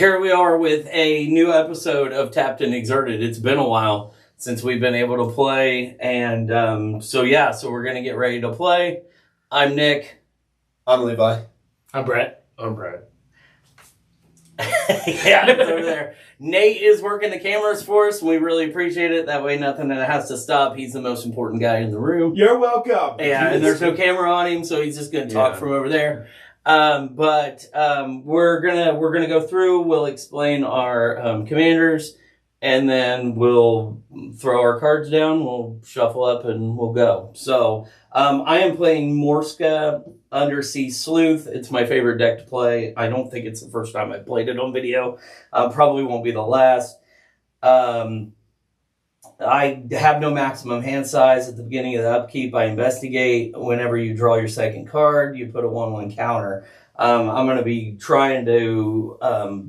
Here we are with a new episode of Tapped and Exerted. It's been a while since we've been able to play, and so we're going to get ready to play. I'm Nick. I'm Levi. I'm Brad. I'm Brad. Yeah, it's over there. Nate is working the cameras for us, and we really appreciate it. That way nothing has to stop. He's the most important guy in the room. You're welcome. Yeah, and there's no camera on him, so he's just going to talk from over there. But we're gonna go through. We'll explain our commanders, and then we'll throw our cards down. We'll shuffle up, and we'll go. So I am playing Morska Undersea Sleuth. It's my favorite deck to play. I don't think it's the first time I've played it on video. Probably won't be the last. I have no maximum hand size. At the beginning of the upkeep, I investigate. Whenever you draw your second card, you put a 1/1 counter. I'm going to be trying to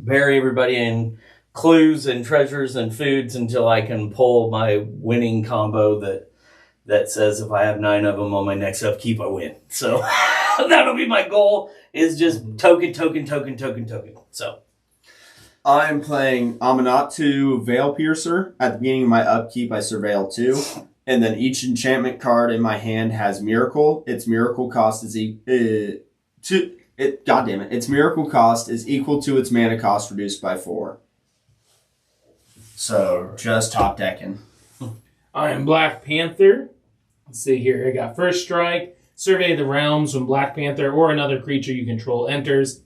bury everybody in clues and treasures and foods until I can pull my winning combo that says if I have 9 of them on my next upkeep, I win. So that'll be my goal, is just token. So I'm playing Amanatu Veil Piercer. At the beginning of my upkeep, I surveil 2. And then each enchantment card in my hand has Miracle. Its miracle cost is its miracle cost is equal to its mana cost reduced by 4. So just top decking. I am Black Panther. Let's see here. I got first strike. Survey the realms when Black Panther or another creature you control enters.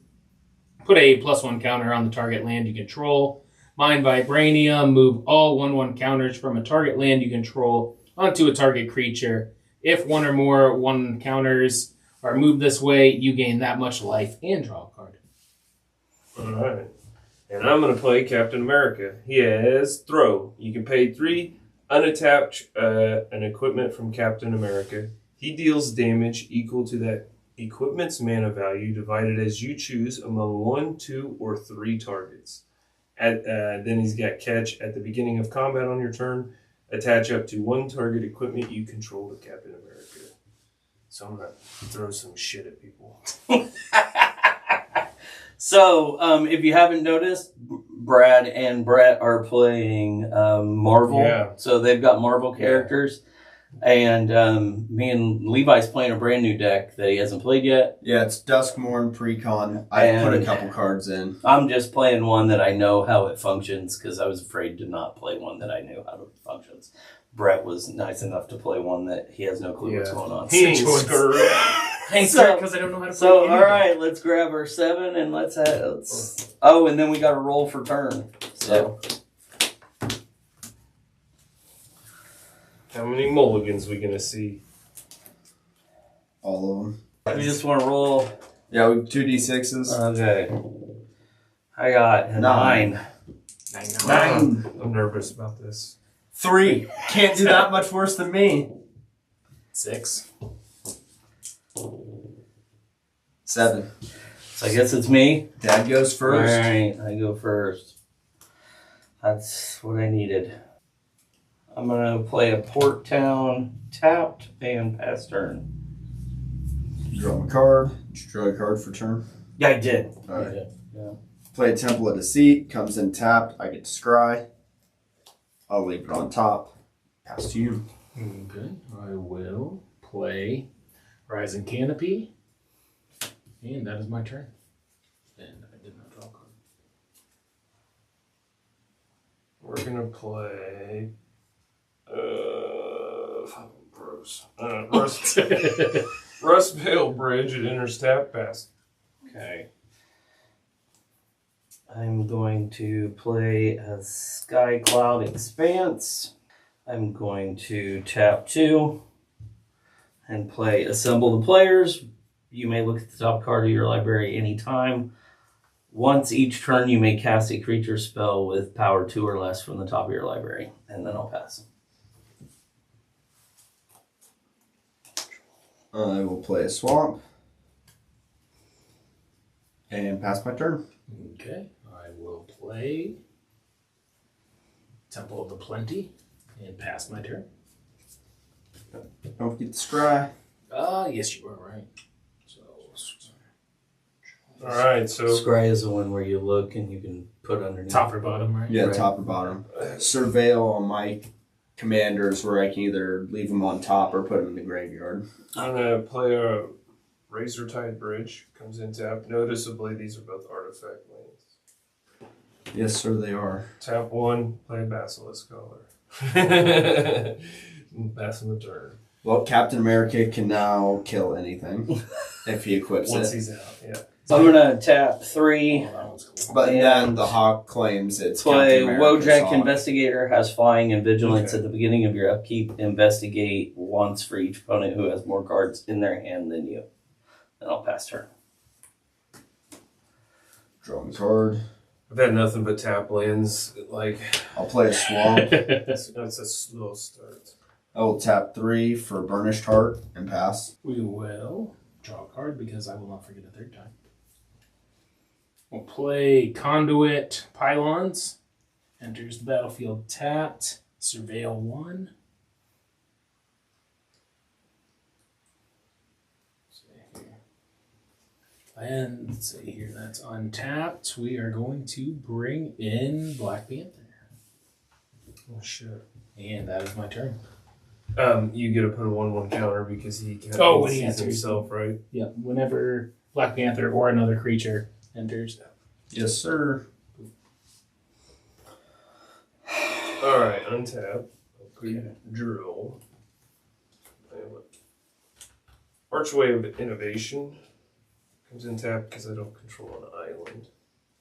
Put a +1 counter on the target land you control. Mind Vibranium. Move all 1/1 counters from a target land you control onto a target creature. If one or more 1 counters are moved this way, you gain that much life and draw a card. Alright. And I'm going to play Captain America. He has Throw. You can pay 3, unattach an equipment from Captain America. He deals damage equal to that equipment's mana value divided as you choose among 1, 2, or 3 targets. Then he's got Catch. At the beginning of combat on your turn, attach up to 1 target equipment you control to Captain America. So I'm going to throw some shit at people. So, if you haven't noticed, Brad and Brett are playing Marvel. Yeah. So they've got Marvel characters. And me and Levi's playing a brand new deck that he hasn't played yet. Yeah, it's Duskmorn Precon. I put a couple cards in. I'm just playing one that I know how it functions because I was afraid to not play one that I knew how it functions. Brett was nice enough to play one that he has no clue what's going on. He ain't scared because I don't know how to play. So, all right, let's grab our 7 and let's. Oh, and then we got to roll for turn. So. Yeah. How many mulligans we going to see? All of them. We just want to roll. Yeah, we 2d6s. Okay. I got 9. 9. I'm nervous about this. 3. Can't do that much worse than me. 6. 7. So I guess it's me. Dad goes first. All right, I go first. That's what I needed. I'm going to play a Port Town, tapped, and pass turn. Draw a card. Did you draw a card for turn? Yeah, I did. All right. I did. Yeah. Play a Temple of Deceit. Comes in tapped. I get to scry. I'll leave it on top. Pass to you. Okay. I will play Rising Canopy. And that is my turn. And I did not draw a card. We're going to play... Rust Vale Bridge. It enters tap, pass. Okay. I'm going to play a Sky Cloud Expanse. I'm going to tap 2 and play Assemble the Players. You may look at the top card of your library anytime. Once each turn, you may cast a creature spell with power 2 or less from the top of your library, and then I'll pass. I will play a Swamp. And pass my turn. Okay. I will play Temple of the Plenty and pass my turn. Don't forget the scry. Yes, you are right. So, All right, so Scry is the one where you look and you can put underneath. Top or bottom, right? Yeah, Right. top or bottom. Surveil on my commanders where I can either leave them on top or put them in the graveyard. I'm gonna play a Razor Tide Bridge. Comes in tap. Noticeably, these are both artifact lanes. Yes, sir, they are. Tap 1, play a Basilisk Color. Pass him the turn. Well, Captain America can now kill anything if he equips Once it. he's out, yeah. So I'm gonna tap 3. Oh, that one's cool. But And then the Hawk claims it's Play Captain America's Wojak Hawk. Investigator, has flying and vigilance Okay. at the beginning of your upkeep. Investigate once for each opponent who has more cards in their hand than you. Then I'll pass turn. Drawing card. I've had nothing but tap lands. Like, I'll play a Swamp. it's a slow start. I will tap 3 for Burnished Heart and pass. We will draw a card because I will not forget a third time. We'll play Conduit Pylons. Enters the battlefield tapped. Surveil 1. And let's see here, that's untapped. We are going to bring in Black Panther. Oh, shit. And that is my turn. You get to put a 1/1 counter because he can't When he sees enters. himself, right? Yeah, whenever Black Panther or another creature enters. Yes, sir. All right, untap. Okay. Drill. Archway of Innovation comes in tap because I don't control an island.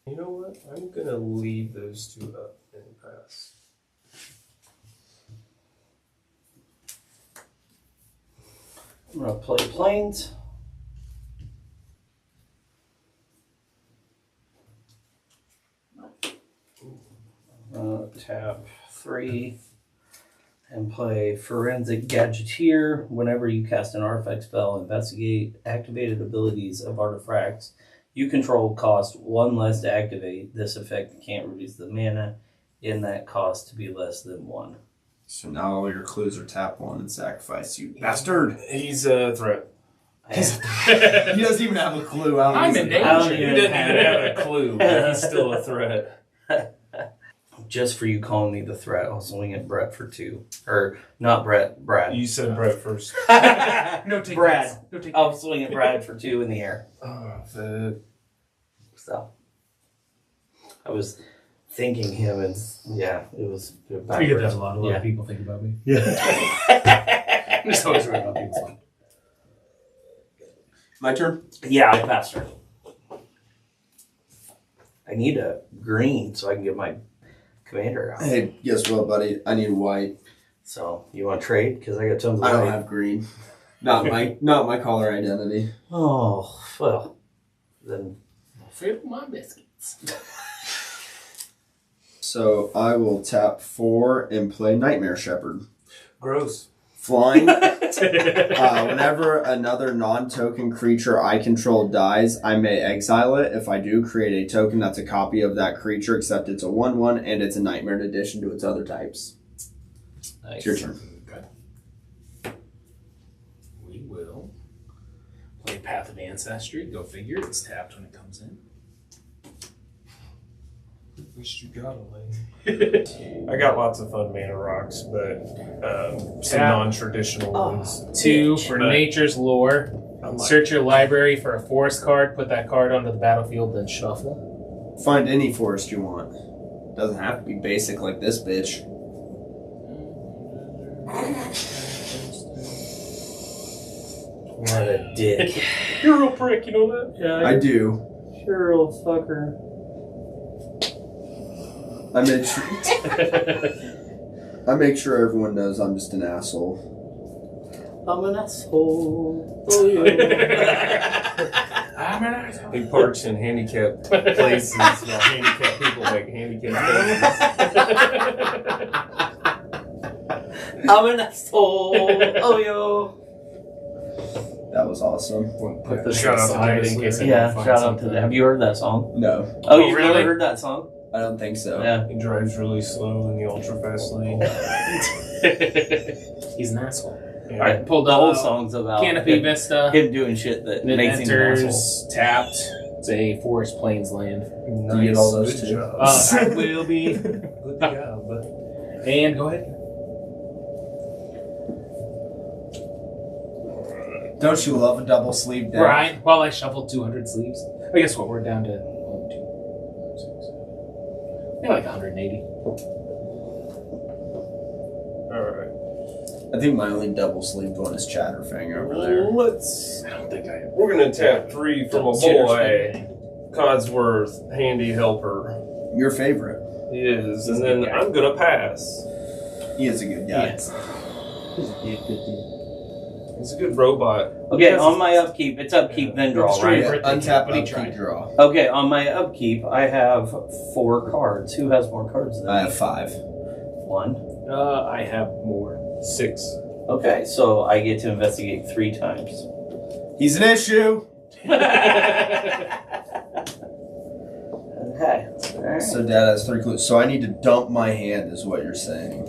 You know what? I'm gonna leave those two up and pass. I'm gonna play Plains. Tap 3 and play Forensic Gadgeteer. Whenever you cast an artifact spell, investigate activated abilities of artifacts you control cost 1 less to activate. This effect can't reduce the mana in that cost to be less than 1. So now all your clues are tap 1 and sacrifice, you bastard. He's a threat. He doesn't even have a clue. I'm in danger. I don't He even didn't have even it. have a clue, but he's still a threat. Just for you calling me the threat, I'll swing at Brett for 2. Or, not Brett, Brad. You said Brett first. No take Brad. this. No take I'll swing at Brad for 2 in the air. So, I was thinking him and, yeah, it was backwards. I get that a lot. A lot Yeah. of people think about me. Yeah. I'm just always worried about people's life. My turn? Yeah, I passed her. I need a green so I can get my commander out. Hey, guess what, buddy? I need white. So, you want to trade? Because I got tons of I don't white. have green. Not my color identity. Oh, well. Then, Fit my biscuits. So I will tap 4 and play Nightmare Shepherd. Gross. Flying. Whenever another non-token creature I control dies, I may exile it. If I do, create a token that's a copy of that creature, except it's a 1/1 and it's a nightmare in addition to its other types. nice. It's your turn. Okay. We will play Path of Ancestry. Go figure. It's tapped when it comes in. At least you got a lane. I got lots of fun mana rocks, but some Yeah. non-traditional ones. 2 for But- Nature's Lore. I like- Search your library for a forest card. Put that card onto the battlefield, then shuffle. Find any forest you want. Doesn't have to be basic like this bitch. What a dick. You're a real prick, you know that? Yeah, I do. sure, old fucker. I make sure everyone knows I'm just an asshole. I'm an asshole. Oh, yeah. I'm an asshole. He parks in handicapped places while handicapped people make handicapped I'm an asshole. Oh, yo. That was awesome. Put this Shout out to aside in Dennis case I Yeah, can find shout out something. to that. Have you heard that song? No, Oh, you've really? never heard that song? I don't think so. Yeah. He drives really slow in the ultra fast lane. He's an asshole. Yeah. I pulled The up whole song's about Canopy him, Vista. him doing shit that It makes him an asshole. enters tapped. It's a forest plains land. Do you get all those Good too? job. I will be. Good job. And go ahead. Don't you love a double sleeve deck? Right. While I shuffle 200 sleeves. I guess what we're down to 1, 2, 6, 7. Yeah, like 180. Alright. I think my only double sleeved one is Chatterfang over there. Let's. I don't think I have. We're gonna tap 3 from a boy. Codsworth, handy helper. Your favorite. He is. He's And a then good guy. I'm gonna pass. He is a good guy. Yes. He's a good robot. Okay, Because on my upkeep, it's upkeep then draw, It's true. right? Untap, But he upkeep, tried. draw. Okay, on my upkeep, I have 4 cards. Who has more cards than I me? have 5. 1. I have more. 6. Okay, so I get to investigate 3 times. He's an issue. Okay. Alright. So Dad has 3 clues. So I need to dump my hand, is what you're saying.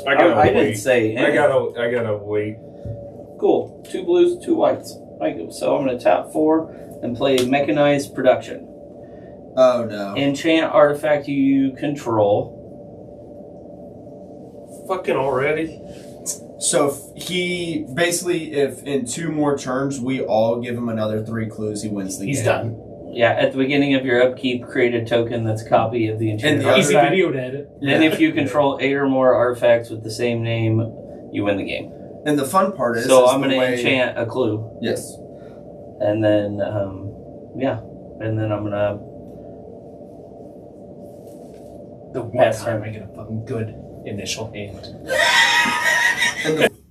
I gotta I wait. didn't say I anything. gotta wait. Cool. 2 blues, 2 whites. So I'm going to tap 4 and play Mechanized Production. Oh no. Enchant artifact you control. Fucking already? So if in 2 more turns we all give him another 3 clues, he wins the He's game. done. Yeah, at the beginning of your upkeep, create a token that's a copy of the enchanted And the Easy artifact. video to edit. Then if you control 8 or more artifacts with the same name, you win the game. And the fun part is, So is I'm the going to way- enchant a clue. Yes. And then, and then I'm going to The one Pass time him. I get a fucking good initial hand.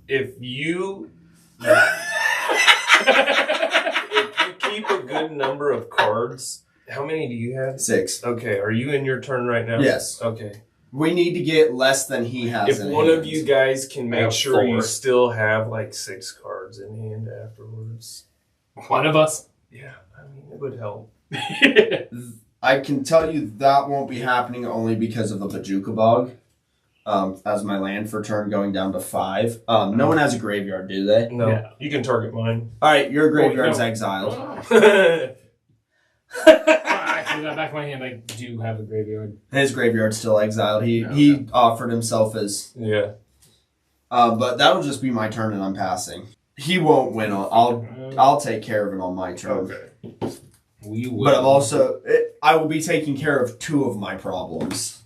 If you keep a good number of cards, how many do you have? 6. Okay, are you in your turn right now? Yes. Okay. We need to get less than he has. If in one hand. of you guys can I make have sure you 4. still have like 6 cards in hand afterwards. One of us. Yeah, I mean, it would help. I can tell you that won't be happening only because of the Bajuka Bog. As my land for turn going down to 5. No one has a graveyard, do they? No, Yeah. you can target mine. Alright, your graveyard's no. exiled. I threw that back in my hand. I do have a graveyard. His graveyard's still exiled. He Okay. offered himself as Yeah. but that will just be my turn and I'm passing. He won't win I'll take care of it on my turn. Okay. We will. But I'm also I will be taking care of 2 of my problems.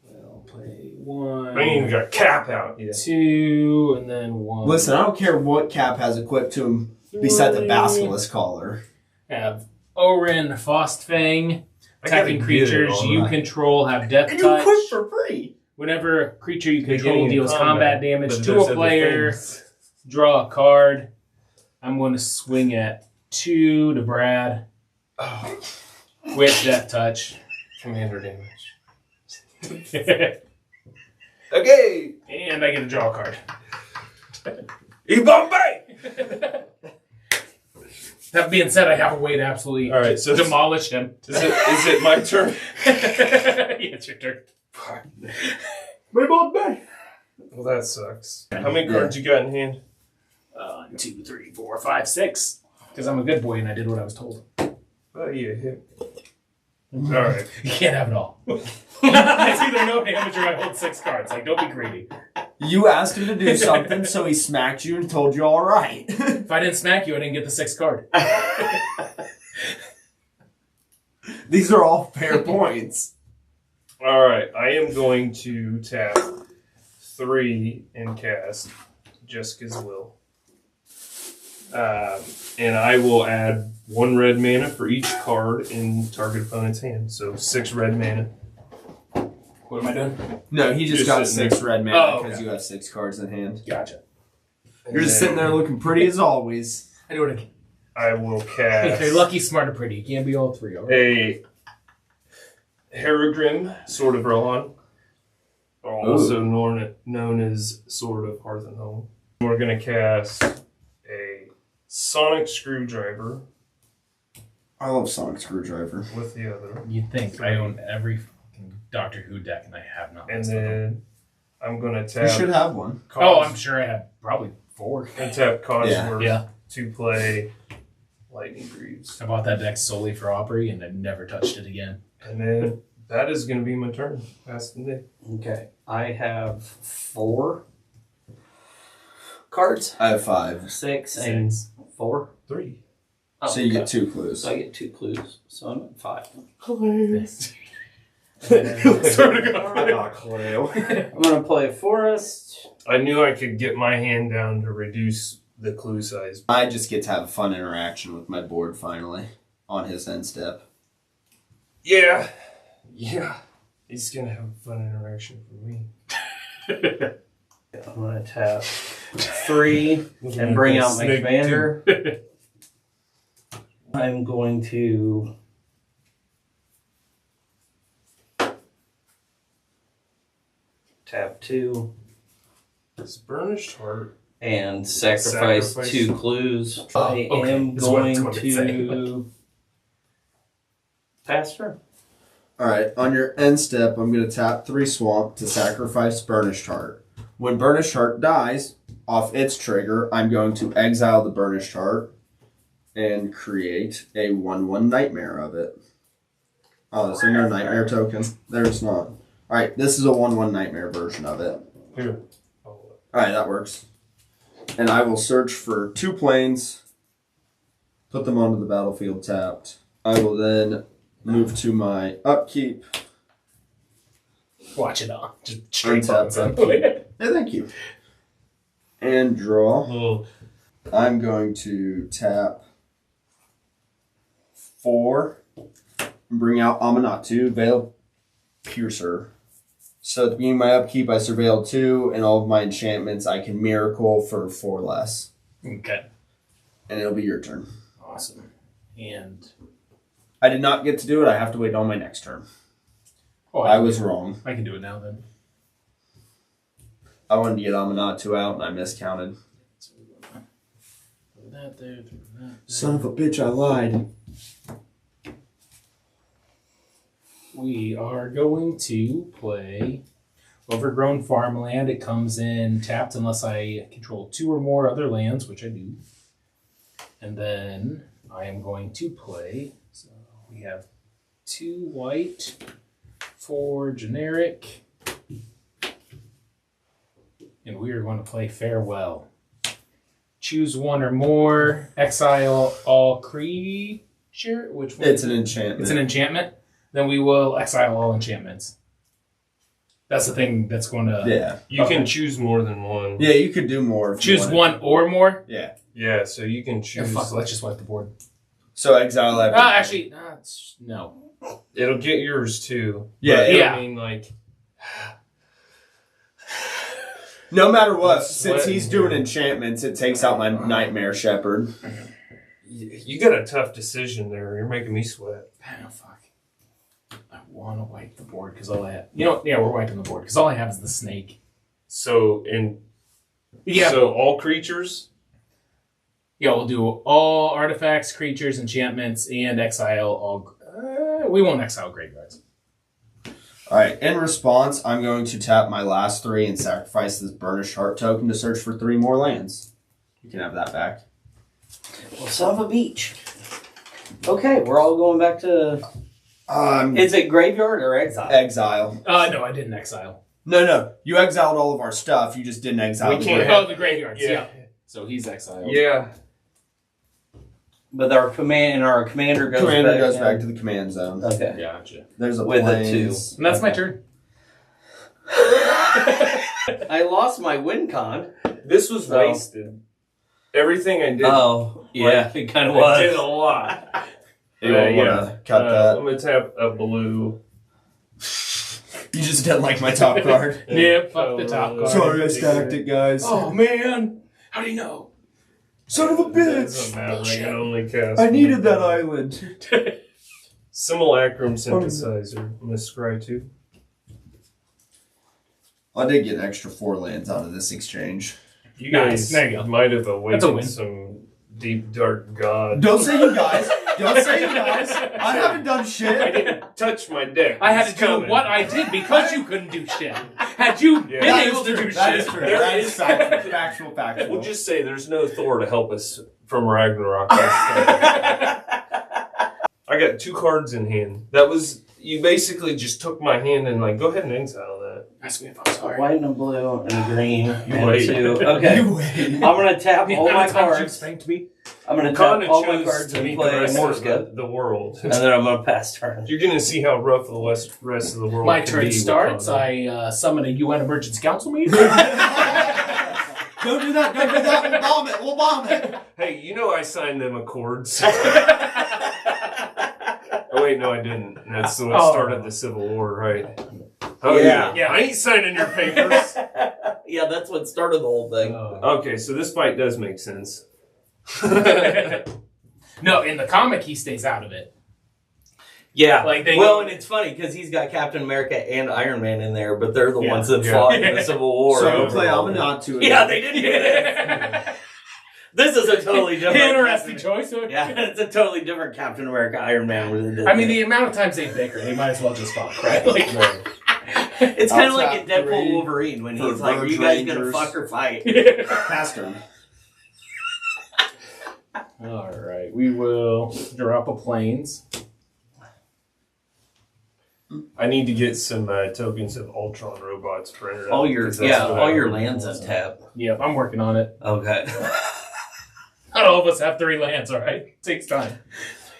We'll play 1, I ain't even got a cap out yet. 2, and then 1. Listen, I don't care what Cap has equipped to him beside the 3. Basilisk Collar. Have Orin, Frostfang. I gotta Attacking get it creatures all you right. control have Death And you Touch. equip for free. Whenever a creature you control Beginning of deals combat damage but to there's a other player, things. draw a card. I'm going to swing at 2 to Brad Oh, with Death Touch. commander damage. And Okay. I get to draw a card. Bombay. That being said, I have a way to absolutely All right, so demolish him. Is it my turn? Yeah, it's your turn. We both back. Well, that sucks. How many cards you got in hand? 1, 2, 3, 4, 5, 6. Because I'm a good boy and I did what I was told. Oh, yeah, hit. All right. You can't have it all. It's either no damage or I hold 6 cards. Like, don't be greedy. You asked him to do something, so he smacked you and told you all right. If I didn't smack you, I didn't get the 6th card. These are all fair points. All right. I am going to tap 3 and cast Jessica's Will. And I will add 1 red mana for each card in target opponent's hand. So 6 red mana. What am I doing? No, he just Just got sitting 6 red mana Oh, because okay. you have 6 cards in hand. Gotcha. You're just sitting there looking pretty as always. I do it again. I will If cast you're lucky, smart, or pretty. You can't be all 3. All right? a Harrogrim, Sword of Rohan, also known as Sword of Hearth and Home. We're going to cast a Sonic Screwdriver I love Sonic Screwdriver. with the other. You'd think I own every fucking Doctor Who deck, and I have not. And then I'm going to You should tap have one. Oh, I'm sure I have probably 4. and tap Codsworth Yeah. to play Lightning Greaves. I bought that deck solely for Opry, and I've never touched it again. And then that is going to be my turn. Pass the day. Okay. I have 4 cards. I have 5. 6 and 4. 3. Oh, So you get okay. 2 clues. So I get 2 clues. So I'm at 5. Hilarious. Sort of I'm gonna play Forest. I knew I could get my hand down to reduce the clue size. I just get to have a fun interaction with my board finally on his end step. Yeah. He's going to have a fun interaction with me. I'm gonna tap 3 and bring out my Snake commander. I'm going to tap 2 It's Burnished Heart. and sacrifice Sacrifice. 2 clues. Oh, I okay. am That's what I going was going to say. to pass turn. Alright, on your end step, I'm going to tap 3 swamp to sacrifice Burnished Heart. When Burnished Heart dies, off its trigger, I'm going to exile the Burnished Heart and create a 1/1 nightmare of it. Oh, there's no nightmare token. There's not. Alright, this is a 1/1 nightmare version of it. Here. Alright, that works. And I will search for 2 planes, put them onto the battlefield tapped. I will then move to my upkeep. Watch it on. Just straight Untap up. upkeep. Hey, thank you. And draw. Little I'm going to tap 4 and bring out Amanatu, Veil Piercer. So at the beginning of my upkeep, I surveil 2, and all of my enchantments I can miracle for 4 less. Okay. And it'll be your turn. Awesome. And I did not get to do it. I have to wait on my next turn. I I was wrong. can do it now then. I wanted to get Amanatu out, and I miscounted. So we're gonna throw that there, throw that there. Son of a bitch, I lied. We are going to play Overgrown Farmland. It comes in tapped unless I control 2 or more other lands, which I do. And then I am going to play. So we have 2 white, 4 generic. And we are going to play Farewell. Choose 1 or more. Exile all creature. Which one? It's an enchantment. It's an enchantment. Then we will exile all enchantments. That's the thing that's going to... Yeah. You Okay. can choose more than one. Yeah, you could do more. If you Choose wanted. 1 or more? Yeah. Yeah, so you can Yeah, choose. fuck, let's just wipe the board. So exile everything. Actually, no. It'll get yours too. Yeah, But, yeah. I mean, like, No matter what, It's since sweating he's doing here. enchantments, it takes out my Nightmare Shepherd. you got a tough decision there. You're making me sweat. Oh, fuck. I want to wipe the board because all I have... You know, yeah, we're wiping the board because all I have is the snake. So, So all creatures. Yeah, we'll do all artifacts, creatures, enchantments, and exile all... we won't exile graveyards. Alright, in response, I'm going to tap my last 3 and sacrifice this Burnished Heart token to search for 3 more lands. You can have that back. Well, son of a beach. Okay, we're all going back to... Is it graveyard or exile? Exile. No, I didn't exile. No. You exiled all of our stuff. You just didn't exile We the can't grave. have- Oh, the graveyards, yeah. So he's exiled. Yeah. But our commander goes Commander back goes in. back to the command zone. Okay. Gotcha. There's a With a plains. And that's my turn. I lost my win con. This was So- wasted. Everything I did. Oh, yeah, it kind of I did was. a lot. You don't want to cut that. I'm gonna tap a blue. You just didn't like my top card. Yeah, fuck the top card. Sorry, I stacked it, guys. Oh, man. How do you know? Son of a Doesn't bitch! matter. I can only cast. I needed that island. Simulacrum synthesizer. I'm gonna scry 2. I did get an extra 4 lands out of this exchange. You Nice. guys There you go. might have That's a awakened win. some deep dark god. Don't say you guys. Don't say you guys. I haven't done I shit. didn't touch my deck. I had It's to do coming. what I did because you couldn't do shit. Had you been That able is to true. do That shit, is true. There That is- is factual. Factual. We'll just say there's no Thor to help us from Ragnarok. I got 2 cards in hand. That was, you basically just took my hand and like, go ahead and exile that. ask me if I'm sorry. White and a blue and a green and wait. 2. Okay. I'm gonna tap The all amount my of times you cards. spanked me. I'm gonna Kana tap all my chose cards to and meet the play rest more of skip. the world. And then I'm gonna pass turn. You're gonna see how rough the rest of the world. My can turn be with starts. Kana. I summon a UN Emergency Council meeting. Don't do that. Don't do that. We'll bomb it. Hey, you know I signed them accords. Oh wait, no, I didn't. That's what started the Civil War, right? Oh Yeah. yeah. I ain't signing your papers. Yeah, that's what started the whole thing. Okay, so this fight does make sense. No, in the comic, he stays out of it. Yeah. Like they Well, and it's funny because he's got Captain America and Iron Man in there, but they're the ones that Yeah. fought in the Civil War. So over you play all Amanatu. this. Yeah, they did do that. This is a totally different. Interesting choice. Yeah, it's a totally different Captain America Iron Man. I mean, the amount of times they bicker, they might as well just fuck, right? Like, it's kind of I'll like tap in Deadpool 3 Wolverine when for he's like, "Are you Verge guys gonna Rangers." fuck or fight?" Pass turn. all right, we will drop a planes. I need to get some tokens of Ultron robots printed out. All your because that's what all I your really lands want. on tap. Yep, I'm working on it. Okay. Not all of us have 3 lands, all right? It takes time.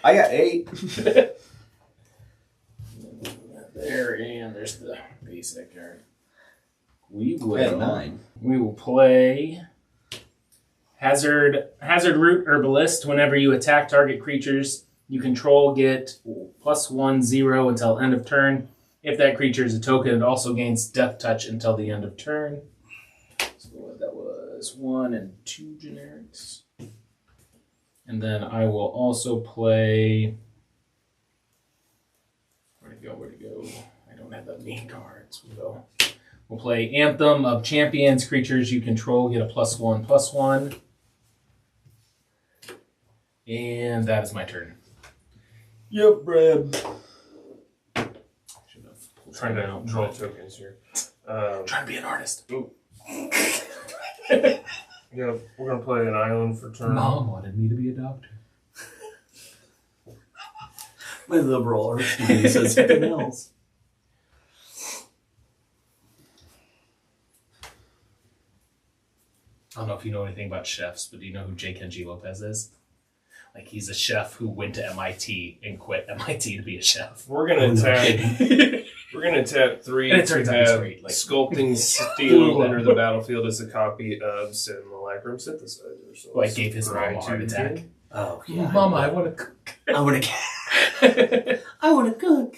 I got 8. There, and there's the basic. All right. We I had will 9. We will play Hazard Root Herbalist. Whenever you attack target creatures you control, get +1/0 until end of turn. If that creature is a token, it also gains Death Touch until the end of turn. So that was 1 and 2 generics. And then I will also play. Where'd it go? I don't have the main cards. We'll play Anthem of Champions. Creatures you control get a +1/+1. And that is my turn. Yep, Brad. Should have pulled Trying to that out. draw tokens here. Trying to be an artist. Yeah, we're gonna play an island for turn. Mom wanted me to be a doctor. My liberal arts degree says something else. I don't know if you know anything about chefs, but do you know who J. Kenji Lopez is? Like, he's a chef who went to MIT and quit MIT to be a chef. We're gonna tap. We're gonna tap 3 And it to turns out he's have great, like- sculpting steel enter the battlefield as a copy of Simulacrum Synthesizer. So Like, gave his mom a heart Right, attack. Oh yeah. Mama, I want to cook. I want to. I want to cook.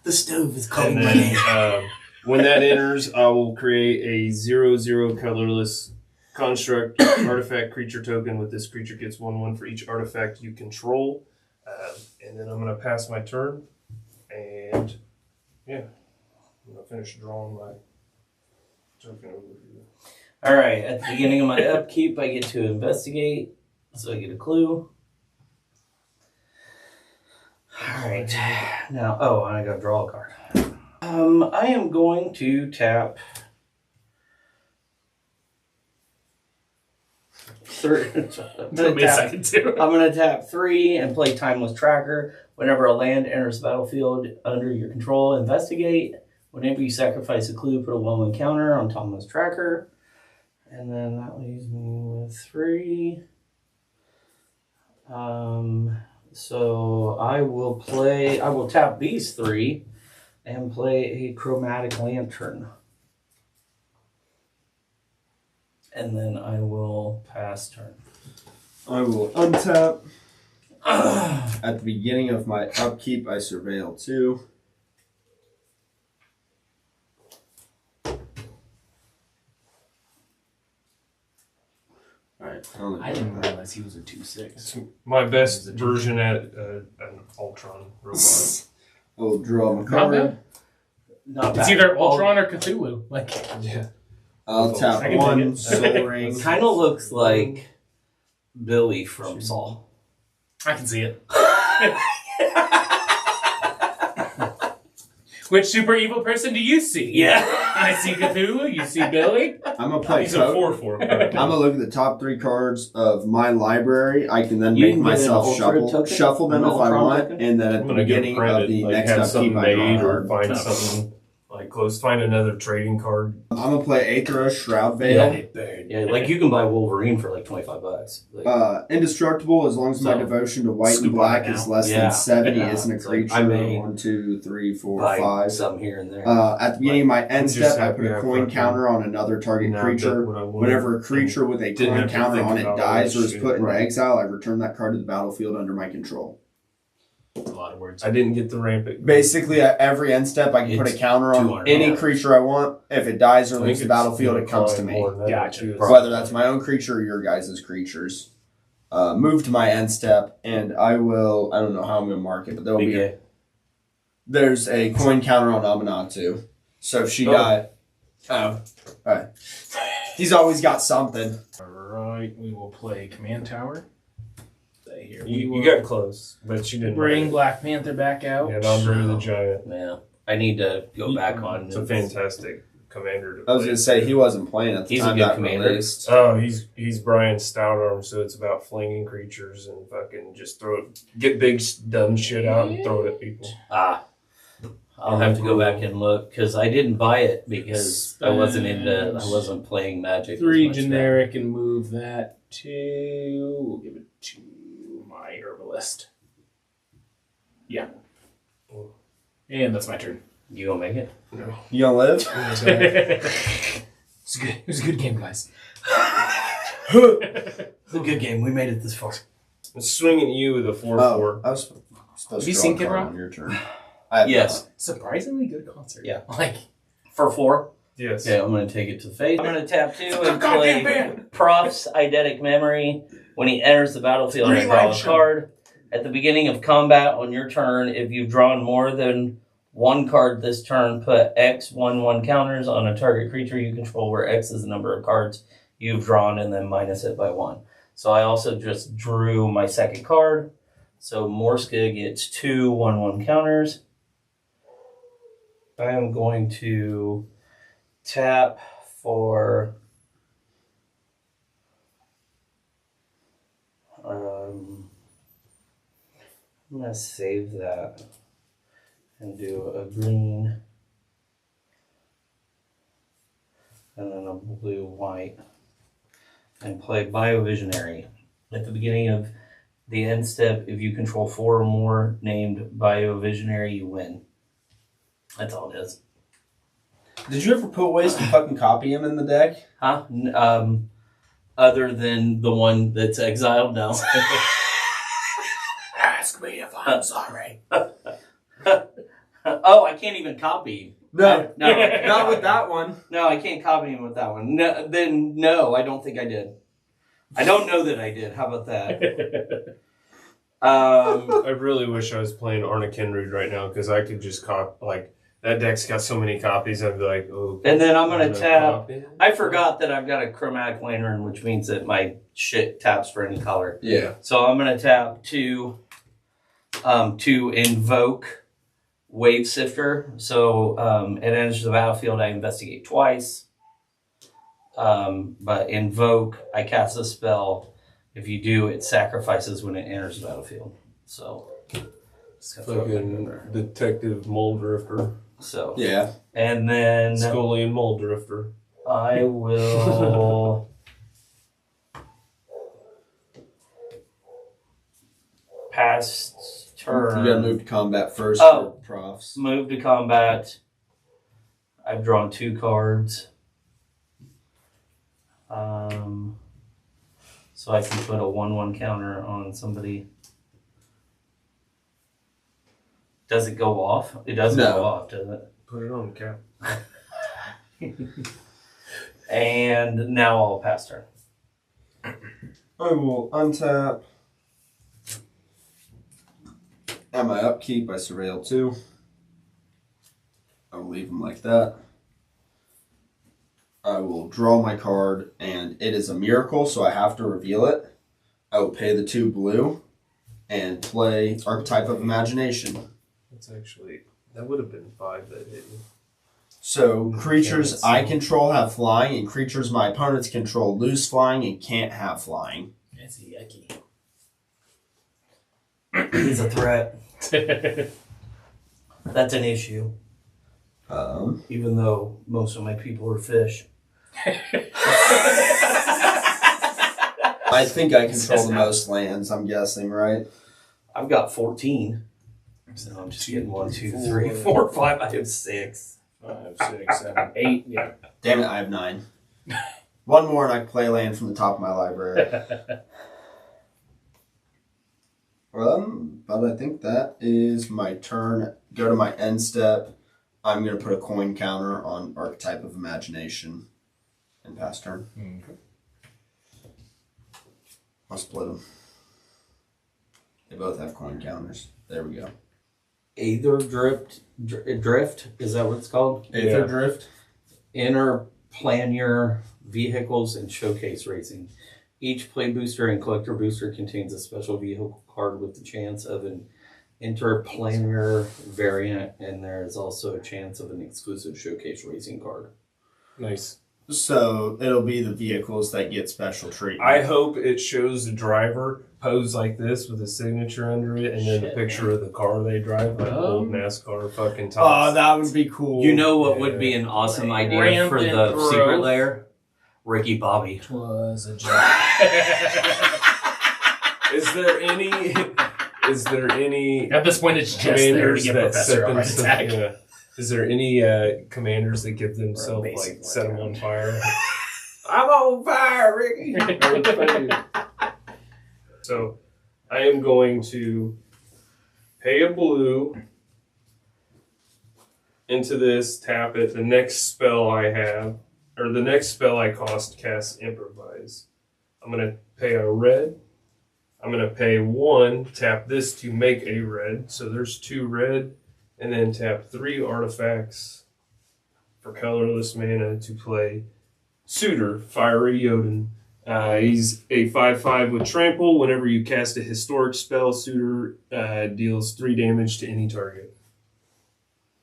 The stove is calling And my name. then when that enters, I will create a 0/0 colorless construct artifact creature token. With this creature gets 1/1 for each artifact you control. And then I'm going to pass my turn. And yeah, I'm going to finish drawing my token overview. All right. At the beginning of my upkeep, I get to investigate, so I get a clue. All right. Now, and I got to draw a card. I am going to tap. Took me a second, too. I'm going to tap 3 and play Timeless Tracker. Whenever a land enters the battlefield under your control, investigate. Whenever you sacrifice a clue, put a 1/1 counter on Timeless Tracker. And then that leaves me with 3. So I will tap these 3 and play a Chromatic Lantern. And then I will pass turn. I will untap. At the beginning of my upkeep, I surveil 2. Alright, I didn't realize he was a 2/6. It's my best version at an Ultron robot. I will draw my Not card. bad. Not It's bad. either Ultron or Cthulhu. Like, Yeah. I'll tap I can 1 dig it. Soul Ring. Kind of looks like Billy from Saw. I can see it. Which super evil person do you see? Yeah. I see Cthulhu. You see Billy. I'm gonna play. He's a 4/4. I'm gonna look at the top 3 cards of my library. I can then You make can get an myself Ultra token? shuffle them An if I Ultron want, token? and then at I'm the gonna get beginning printed, of the like next have upkeep, something I draw made a or card. find something like close. Find another trading card. I'm gonna play Aethra Shroud Veil. Yeah, like you can buy Wolverine for like $25. Like, Indestructible as long as my So, devotion to white and scoop black on it is now. less Yeah. than 70. Yeah. Isn't a It's like, creature. I may 1, 2, 3, 4, buy 5. some here and there. At the beginning of my end Just step, I have put to a have coin fucking- counter on another target Now creature. that's what I wanted. Whenever a creature with a Didn't coin have to counter think on it about all dies that or is shit. put into Right. exile, I return that card to the battlefield under my control. A lot of words. I didn't get the rampant. Basically, at every end step, I can put a It's counter on $200. any creature I want. If it dies or I think leaves the it's battlefield, gonna it comes to climb me. more than that, Gotcha. too. Whether that's my own creature or your guys' creatures. Move to my end step, and I don't know how I'm going to mark it, but BK. there's a coin counter on Amanatu. So if she Oh. died. Alright. He's always got something. Alright, we will play Command Tower. Stay here. You got close, but you didn't. Bring Black Panther back out. And Andre the Giant. Yeah. I need to go back on. It's a fantastic commander to I was play. going to say, he wasn't playing at the He's a time good that commander. released. Oh, he's Brian Stoutarm, so it's about flinging creatures and fucking just get big dumb shit out and throw it at people. I'll have to go back and look because I didn't buy it because I wasn't playing Magic. 3 as much generic and move that to. We'll give it to my herbalist. Yeah. And that's my turn. then. You gonna make it? No. You gonna live? It was a good game, guys. It's a good game. We made it this far. I'm swinging at you with a 4/4. I was supposed Have to you draw seen a Kid card Rock? on your turn. I have Yes. Surprisingly good concert. Yeah. Like, For 4? Yes. Okay, I'm going to take it to the face. I'm going to tap 2 and Goddamn play band. Prof's Eidetic Memory. When he enters the battlefield, I Green draw light a show. card. At the beginning of combat on your turn, if you've drawn more than one card this turn, put X 1/1 counters on a target creature you control, where X is the number of cards you've drawn, and then minus it by 1. So I also just drew my second card. So Morska gets 2 1/1 counters. I am going to tap for I'm gonna save that and do a green and then a blue white and play Biovisionary. At the beginning of the end step, if you control 4 or more named Biovisionary, you win. That's all it is. Did you ever put ways to fucking copy him in the deck? Huh? Other than the one that's exiled, no. ask me if I'm sorry. Oh, I can't even copy. No, No, not with that one. No, I can't copy him with that one. No, then no, I don't think I did. I don't know that I did. How about that? I really wish I was playing Arna Kenrud right now because I could just that deck's got so many copies. I'd be like, oh. And then I'm gonna tap. copy. I forgot that I've got a chromatic lantern, which means that my shit taps for any color. Yeah. So I'm gonna tap to invoke Wave Sifter. So it enters the battlefield. I investigate twice. But invoke, I cast a spell. If you do, it sacrifices when it enters the battlefield. So Fucking Detective Mole Drifter. So Yeah. and then Scully and Mole Drifter. I will pass turn. You gotta move to combat first Oh. for profs. Move to combat. I've drawn 2 cards. So I can put a 1/1 counter on somebody. Does it go off? It doesn't No. go off, does it? Put it on the cap. And now I'll pass turn. I will untap. At my upkeep, I surveil 2. I'll leave them like that. I will draw my card, and it is a miracle, so I have to reveal it. I will pay the 2 blue, and play Archetype of Imagination. That would have been 5 that hit you. So creatures I control have flying, and creatures my opponents control lose flying and can't have flying. That's yucky. He's a threat. That's an issue. Even though most of my people are fish. I think I control the most lands, I'm guessing, right? I've got 14. So I'm just getting 1, 2, 3, 4, 5. I have 6. 5, 6, 7, 8. Yeah. Damn it, I have 9. One more and I can play land from the top of my library. But I think that is my turn. Go to my end step. I'm going to put a coin counter on Archetype of Imagination and pass turn. Okay. I'll split them. They both have coin counters. There we go. Aether drift, is that what it's called? Aether Drift. Interplanar vehicles and showcase racing. Each play booster and collector booster contains a special vehicle card with the chance of an interplanar variant, and there is also a chance of an exclusive showcase racing card. Nice. So it'll be the vehicles that get special treatment. I hope it shows the driver posed like this with a signature under it, and then a picture of the car they drive, like old NASCAR fucking tops. Oh, that would be cool. You know what would be an awesome idea for the secret lair? Ricky Bobby. Was a joke. Is there any At this point, it's just there to commanders get that Professor set on my themselves? attack. Yeah. Is there any commanders that give themselves like set them on fire? I'm on fire, Ricky. So, I am going to pay a blue into this, tap it. The next spell I have, or the next spell I cast Improvise. I'm going to pay a red. I'm going to pay 1, tap this to make a red. So there's 2 red. And then tap 3 artifacts for colorless mana to play Suitor, Fiery Jotun. He's a 5/5 with trample. Whenever you cast a historic spell, Suitor deals 3 damage to any target.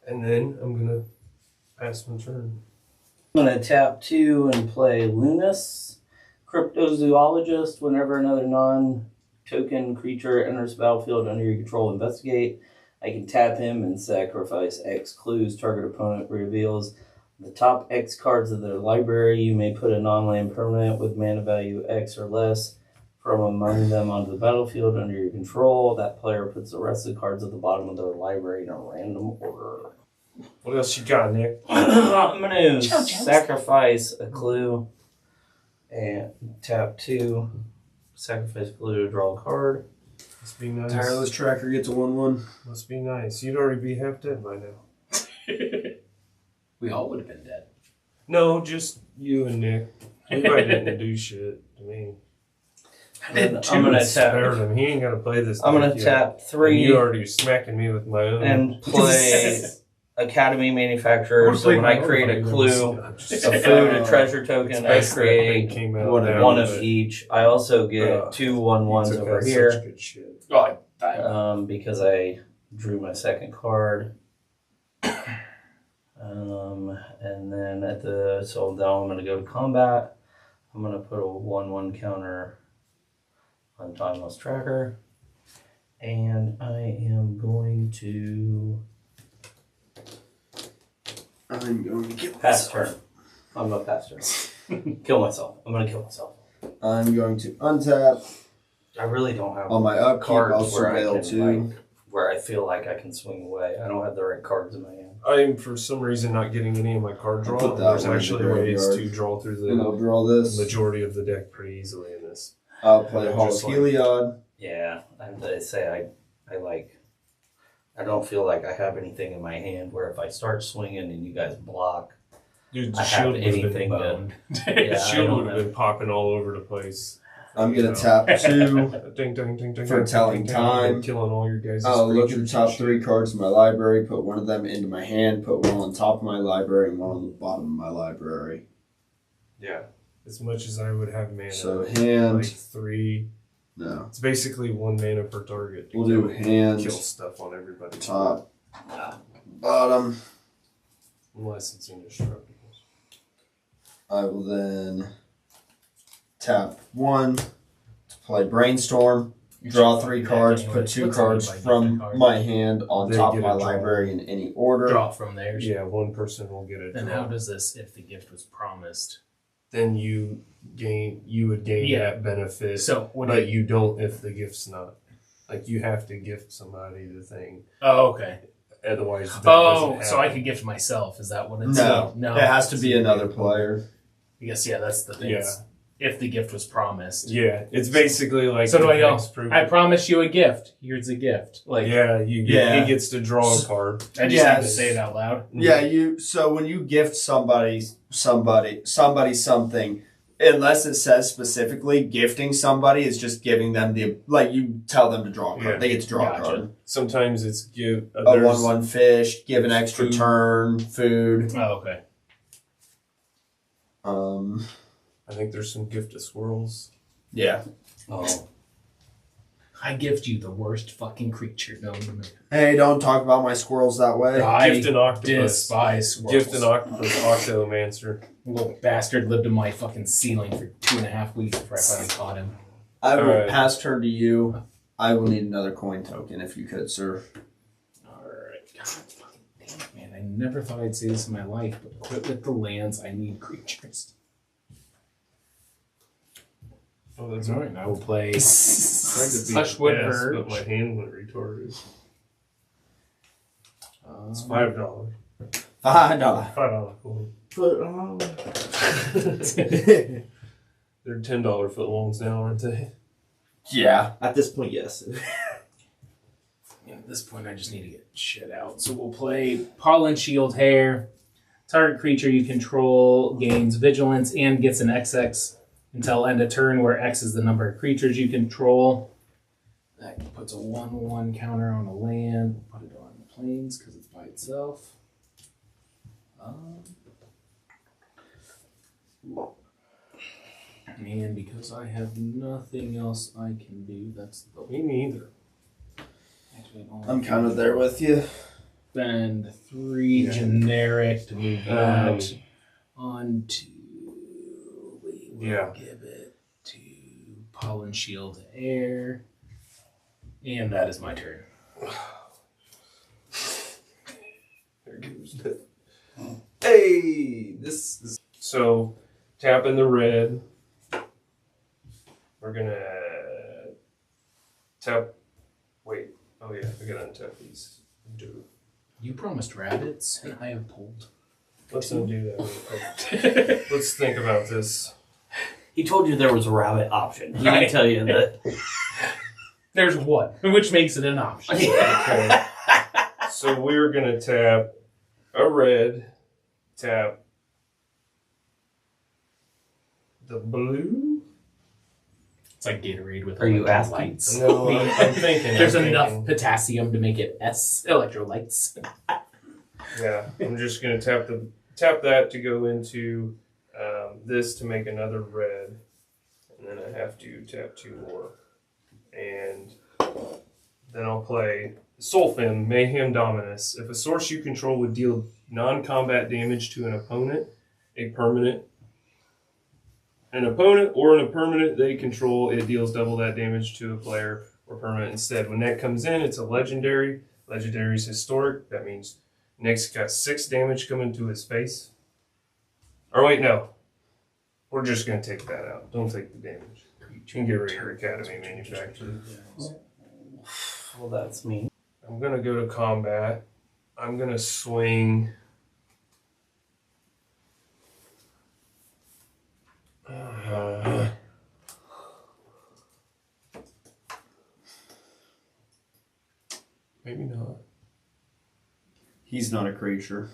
And then I'm going to pass my turn. I'm going to tap 2 and play Lunas, Cryptozoologist. Whenever another non-token creature enters the battlefield under your control, investigate. I can tap him and sacrifice X clues. Target opponent reveals the top X cards of their library. You may put a non-land permanent with mana value X or less from among them onto the battlefield under your control. That player puts the rest of the cards at the bottom of their library in a random order. What else you got, Nick? I'm going to sacrifice a clue and tap 2. Sacrifice a clue to draw a card. Must be nice. Tireless Tracker gets a 1/1. Must be nice. You'd already be half dead by now. We all would have been dead. No, just you and Nick. Levi didn't do shit to me. I'm going to Spared tap. him. He ain't got to play this. I'm going deck to yet. tap And 3 you already smacking me with my own. and play Academy Manufacturer. So when I create a clue, a food, a treasure token, I create one of each. I also get 2 1/1s over here. Oh, Because I drew my second card. And then so now I'm going to go to combat. I'm going to put a 1/1 counter on Timeless Tracker. And I am going to pass turn. I'm going to pass turn. Kill myself. I'm going to kill myself. I'm going to untap. I really don't have On my upkeep, I'll cards where I surveil can, 2. where I feel like I can swing away. I don't have the right cards in my hand. I'm for some reason not getting any of my card draw. Put that There's one in actually the ways graveyard. to draw through And I'll the draw this. majority of the deck pretty easily in this. I'll play Hall of Just like- Heliod. Yeah, I have to say I don't feel like I have anything in my hand where if I start swinging and you guys block, Dude, the I have shield would have been anything to. boned. Yeah, The I shield don't would have know. been popping all over the place. I'm going You to know. tap 2. Ding, ding, ding, ding, For ding, telling ding, ding, time. and killing all your guys' I'll look at the creatures top and 3 shit. cards in my library, put one of them into my hand, put one on top of my library, and one on the bottom of my library. Yeah. As much as I would have mana. So hand, Like 3, No. It's basically 1 mana per target. We'll do hand, Kill stuff on everybody. top, bottom. Unless it's indestructible. I will then tap 1 to play Brainstorm. Draw 3 cards, put 2 cards from my hand on They top of get my a draw. library in any order. Draw from there. Yeah, one person will get it. Then how does this, if the gift was promised? Then you would gain that benefit. So what but you don't if the gift's not. Like you have to gift somebody the thing. Oh, okay. Otherwise, that Oh, doesn't so I happen. could gift myself. Is that what it's? No, No. it has to be another player. I guess that's the thing. Yeah. If the gift was promised. Yeah, it's basically like. So do I go? Proof. I promise you a gift. Here's a gift. Like Yeah, he gets to draw a card. I just Yes. have to say it out loud. Yeah, so when you gift somebody something, unless it says specifically gifting somebody is just giving them you tell them to draw a card. Yeah. They get to draw Gotcha. a card. Sometimes it's give A there's- 1/1 fish, give an extra food. turn, food. Oh, okay. I think there's some gift of squirrels. Yeah. Oh. I gift you the worst fucking creature known to man. Hey, don't talk about my squirrels that way. I Gift an octopus. despise squirrels. Gift an octopus. Octomancer. Little bastard lived in my fucking ceiling for 2.5 weeks before I finally caught him. I will Alright. pass turn to you. I will need another coin token if you could, sir. Alright. God fucking damn it, man. I never thought I'd say this in my life, but quit with the lands. I need creatures. Oh, that's Alright, I will play Trying to be Hushwood the best, Urge. but my hand went retarded. It's $5. $5. $5 coin. They're $10 footlongs now, aren't they? Yeah. At this point, yes. At this point, I just need to get shit out. So we'll play Pollen Shield Hair. Target creature you control gains vigilance and gets an XX until end of turn, where X is the number of creatures you control. That puts a 1/1 counter on a land. Put it on the plains because it's by itself. And because I have nothing else I can do, that's the Me neither. I'm kind of there with you. Spend 3 generic to move that onto. We will Yeah. give it to Pollen Shield Air. And that is my turn. There goes the- Hey, this is so tapping the red. We're gonna tap. Wait. Oh yeah, I gotta untap these. Do. You promised rabbits, and I have pulled. Let's undo that. Real quick. Let's think about this. He told you there was a rabbit option. He Right. didn't tell you that. There's one, which makes it an option. Okay. So we're gonna tap a red, tap the blue. It's like Gatorade with Are you electrolytes. No, I'm thinking. There's I'm enough thinking. potassium to make it S electrolytes. Yeah, I'm just gonna tap that to go into this to make another red, and then I have to tap 2 more, and then I'll play Solfim Mayhem Dominus. If a source you control would deal non-combat damage to an opponent or an opponent they control, it deals double that damage to a player or permanent instead. When that comes in, it's a legendary. Legendary's historic. That means Nick's got 6 damage coming to his face. Or wait, no. We're just going to take that out. Don't take the damage. You can get rid of your Academy Manufacturer. Well, that's me. I'm going to go to combat. I'm going to swing. Maybe not. He's not a creature.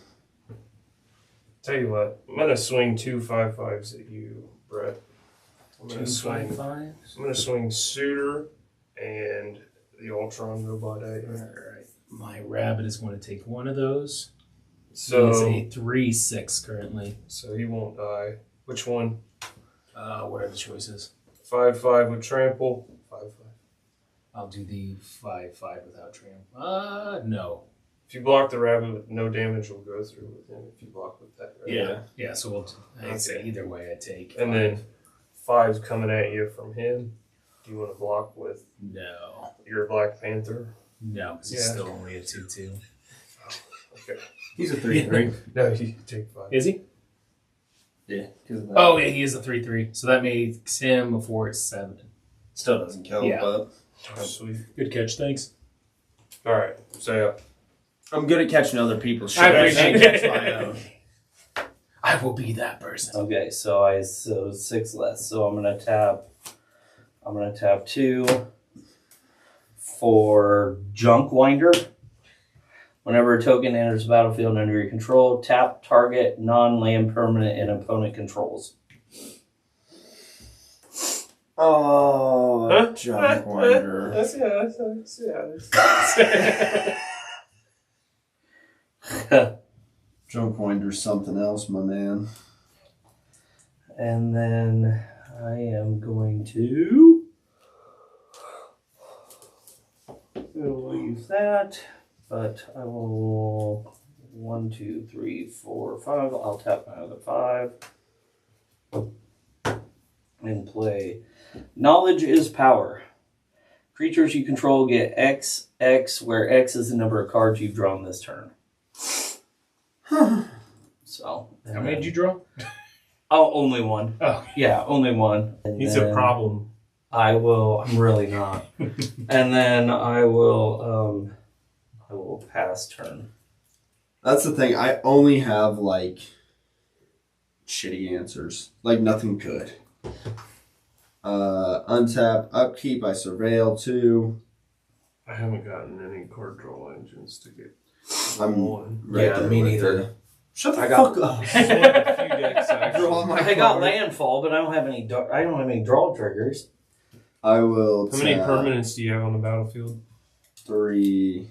Tell you what, I'm going to swing 2 5/5s at you, Brett. I'm going to swing. 5/5. I'm going to swing Suitor and the Ultron robot at you. Alright. My rabbit is going to take one of those. So, It's a 3/6 currently. so he won't die. Which one? What are the choices? 5/5 with trample. 5/5 I'll do the 5/5 without tram. No. If you block the rabbit, no damage will go through with him if you block with that rabbit. Yeah. So we'll. I'd say either way, I take. And then 5's coming at you from him. Do you want to block with No. your Black Panther? No, because he's still only a 2/2. Okay. He's a 3/3. No, you take 5. Is he? Yeah. Oh, yeah, he is a 3/3. So that makes him a 4/7. Still doesn't kill, Yeah. but Oh, sweet. Good catch, thanks. All right. So I'm good at catching other people's shit. I I appreciate can't it. catch my own. I will be that person. Okay, so 6 less. So I'm gonna tap 2 for Junk Winder. Whenever a token enters the battlefield under your control, tap target non-land permanent and opponent controls. Oh, Junk Winder. Junk Winder's something else, my man. And then I am going to use that, but I will 1, 2, 3, 4, 5. I'll tap my other 5 and play Knowledge is Power. Creatures you control get X, where X is the number of cards you've drawn this turn. So, How many did you draw? Oh, only one. Oh. Yeah, only one. And he's a then problem. I'm really not. And then I will pass turn. That's the thing. I only have, like, shitty answers. Like, nothing good. Untap, upkeep, I surveil 2. I haven't gotten any card draw engines to get I'm one. right Yeah, there me with neither. it. Shut the I got- fuck up. Just one of the few decks Draw my I got card. landfall, but I don't have any. I don't have any draw triggers. I will How many tap permanents do you have on the battlefield? 3,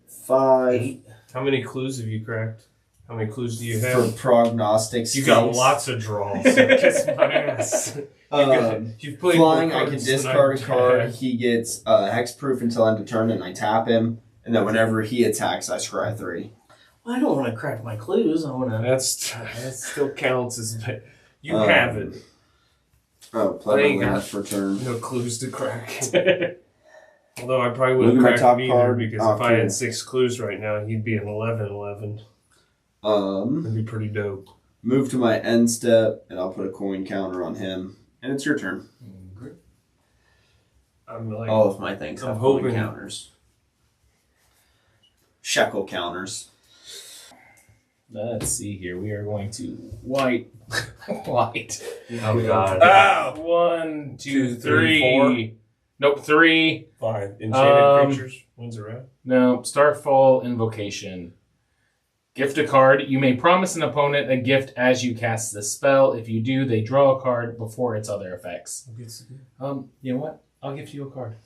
5. 8. How many clues have you cracked? How many clues do you For have? prognostics. You got stinks. lots of draws. Kiss my ass. You've played Flying, more I can cards than discard a I've card. had. He gets hexproof until end of turn, and I tap him. And then whenever he attacks, I scry 3. Well, I don't want to crack my clues. I want to. That still counts as you Um, have it. Oh, I play ain't my got- last for turn. No clues to crack. Although I probably Look wouldn't at my crack top him either card. because Oh, if I cool. had 6 clues right now, he'd be an 11-11. That'd be pretty dope. Move to my end step, and I'll put a coin counter on him. And it's your turn. I'm like, All of my things I'm have hoping- coin counters. Shekel counters. Let's see here. We are going to white. White. Oh God. Ah! 1, 2, 3. 4. Nope, 3. 5 enchanted creatures wins a round. No, Starfall Invocation. Gift a card. You may promise an opponent a gift as you cast the spell. If you do, they draw a card before its other effects. You know what? I'll gift you a card.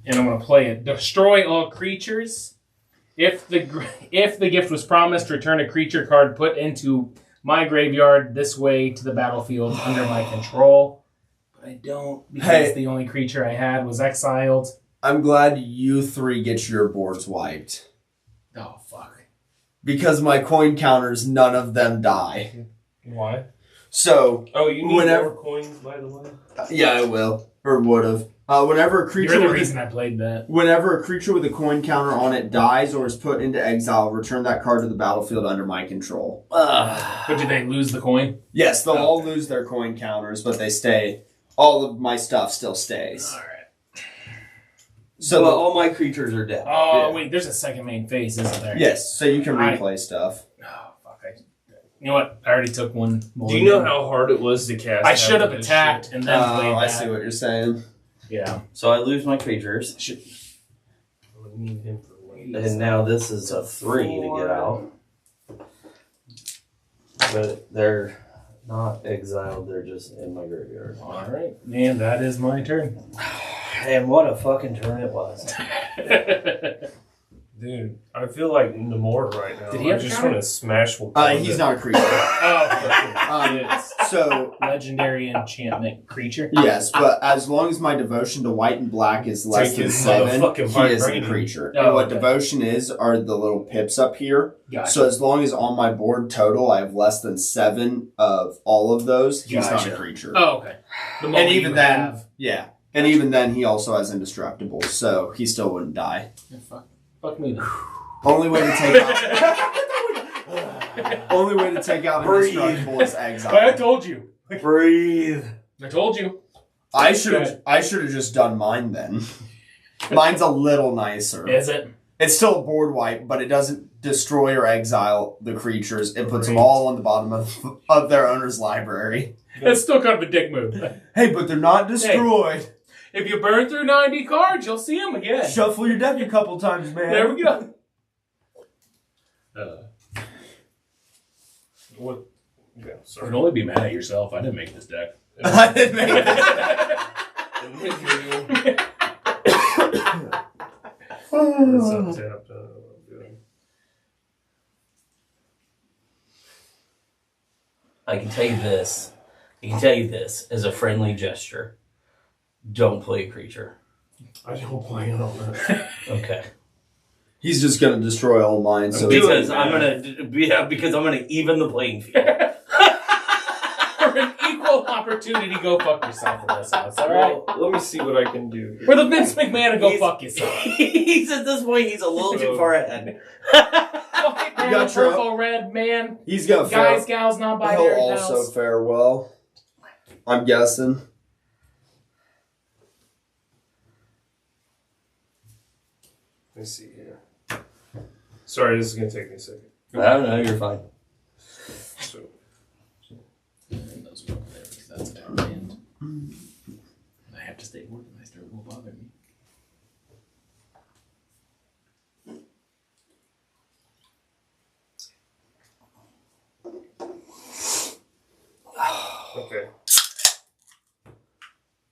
And I'm going to play it. Destroy all creatures. If the gift was promised, return a creature card put into my graveyard this way to the battlefield under my control. But I don't, because Hey. the only creature I had was exiled. I'm glad you 3 get your boards wiped. Oh, fuck. Because my coin counters, none of them die. Why? So, Oh, you need Whenever- more coins, by the way? yeah, I will. Or would have. Whenever a creature You're the with reason I played that. Whenever a creature with a coin counter on it dies or is put into exile, return that card to the battlefield under my control. But did they lose the coin? Yes, they'll Okay. all lose their coin counters, but they stay. All of my stuff still stays. All right. So, well, all my creatures are dead. Oh, Yeah. wait, there's a second main phase, isn't there? yes, so you can I- replay stuff. Oh, fuck. You know what? I already took one. Do you know how hard it was to cast? I should have after this attacked shit? and then played I that. see what you're saying. Yeah. So I lose my creatures, I'm gonna need him for later. and now this is a 3 to get out. But they're not exiled; they're just in my graveyard. All right. And that is my turn. And what a fucking turn it was! Dude, I feel like Namor right now. Did he I have a just counter? want to smash Wakanda. He's not a creature. Oh, So legendary enchantment creature. yes, but as long as my devotion to white and black is less Take than his 7, motherfucking he is a vibranium. creature. Oh, And what okay. devotion is are the little pips up here. Gotcha. So as long as on my board total I have less than 7 of all of those, he's not Gotcha. a creature. Oh, okay. The And moment even you then, have- yeah. And even then, he also has indestructible, so he still wouldn't die. Yeah, fuck me then. Only way to take out indestructible is I exile. told you. Breathe. I told you. I should have just done mine then. Mine's a little nicer. Is it? It's still a board wipe, but it doesn't destroy or exile the creatures. It puts them all on the bottom of their owner's library. It's still kind of a dick move. Hey, but they're not destroyed. If you burn through 90 cards, you'll see them again. Shuffle your deck a couple times, man. There we go. What? Yeah, You sorry. can only be mad at yourself. I didn't make this deck. I didn't make this. It's untapped. Good. I can tell you this. I can tell you this as a friendly gesture. Don't play a creature. I don't plan on that. Okay. He's just gonna destroy all mine. So Because I'm gonna even the playing field. For an equal opportunity, go fuck yourself in this house, alright? Well, let me see what I can do here. We're the Vince McMahon to go He's- fuck yourself. He's at this point. He's a little too far ahead. Fucking You got Trump. purple, red, man. he's gonna Guys, fare. gals, not He'll binary also gals. fare well. I'm guessing. Let me see here. Sorry, this is gonna take me a second. I don't know. You're fine. So, Those are over there because that's a town land. I have to stay organized or it will bother me. okay.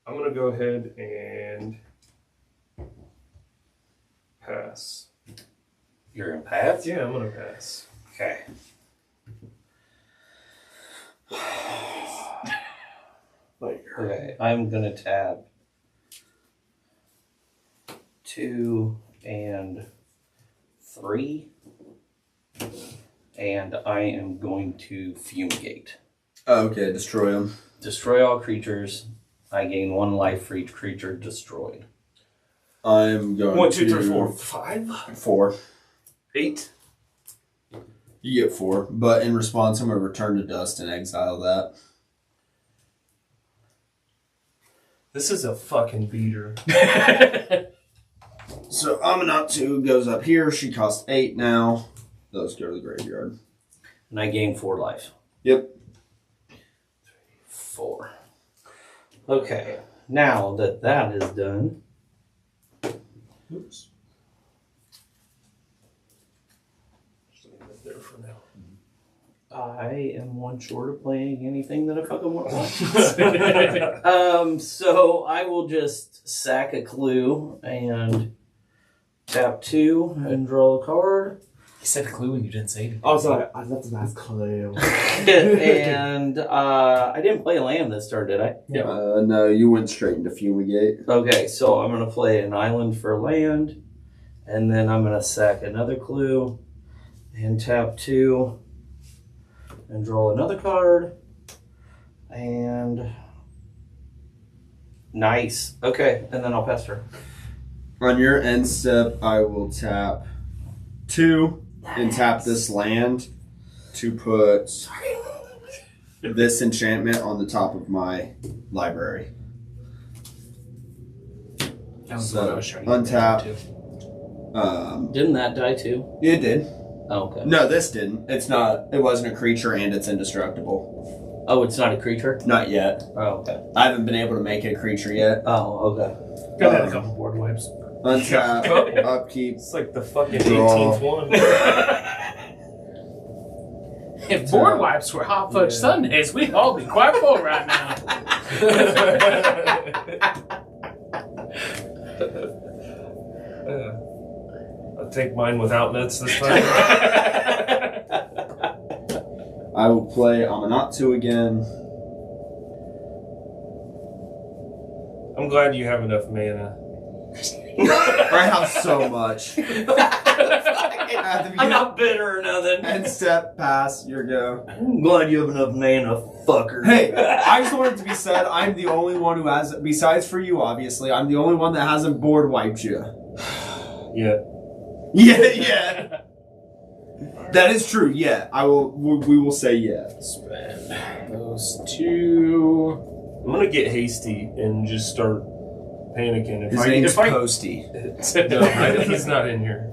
I'm gonna go ahead and pass. You're in paths. Yeah, I'm gonna pass. Okay. Okay. I'm gonna tap 2 and 3, and I am going to fumigate. Okay, destroy him. Destroy all creatures. I gain 1 life for each creature destroyed. I'm going 1, 2, to 3, 4, 5, 4. 8. You get 4, but in response, I'm gonna return to dust and exile that. This is a fucking beater. So Amanatu goes up here. She costs 8 now. Those go to the graveyard. And I gain 4 life. Yep. 4. Okay. Now that that is done, Oops. Just leave it there for now. I am 1 short of playing anything that I fucking want. So I will just sack a clue and tap 2 and draw a card. You said clue and you didn't say anything. Oh, sorry. I left the last clue. And I didn't play a land this turn, did I? No, you went straight into fumigate. Okay, so I'm going to play an island for land, and then I'm going to sack another clue and tap 2 and draw another card. And nice. Okay, and then I'll pass turn. On your end step, I will tap 2 and tap this land to put this enchantment on the top of my library. That was So, what I was trying to get untap. to. Didn't that die too? It did. Oh, okay. No, this didn't. It's not. It wasn't a creature, and it's indestructible. Oh, it's not a creature? Not yet. Oh, okay. I haven't been able to make it a creature yet. Oh, okay. Got a couple board wipes. Untap, upkeep. It's like the fucking Draw. 18th one. If board wipes were hot fudge Sundays, we'd all be quite full right now. take mine without nuts this time. I will play Amanatsu again. I'm glad you have enough mana. I have so much. I'm not bitter or nothing. End step, pass, your go. I'm glad you have enough mana, fucker. Hey, I just want it to be said, I'm the only one who has, besides for you, obviously, I'm the only one that hasn't board wiped you. Yeah. Yeah. That is true, yeah. We will say yeah. Spend those two. I'm gonna get hasty and just start panicking. His name's Posty. No, he's not in here.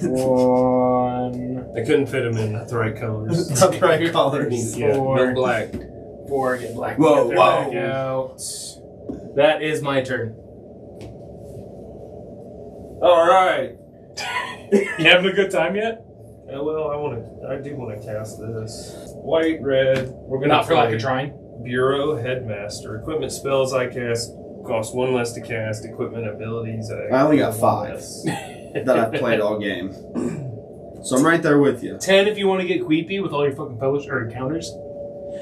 One. I couldn't fit him in the right colors. Not the right colors. Yeah, Four. no black. 4, get Black Whoa, Panther whoa. back out. That is my turn. All right. You having a good time yet? Well, I do want to cast this. White, red. We're gonna Not for lack play of trying. Bureau Headmaster. Equipment spells I cast cost 1 less to cast. Equipment abilities I only got 5 less. that I've played all game. So I'm right there with you. 10 if you want to get queepy with all your fucking publish or encounters.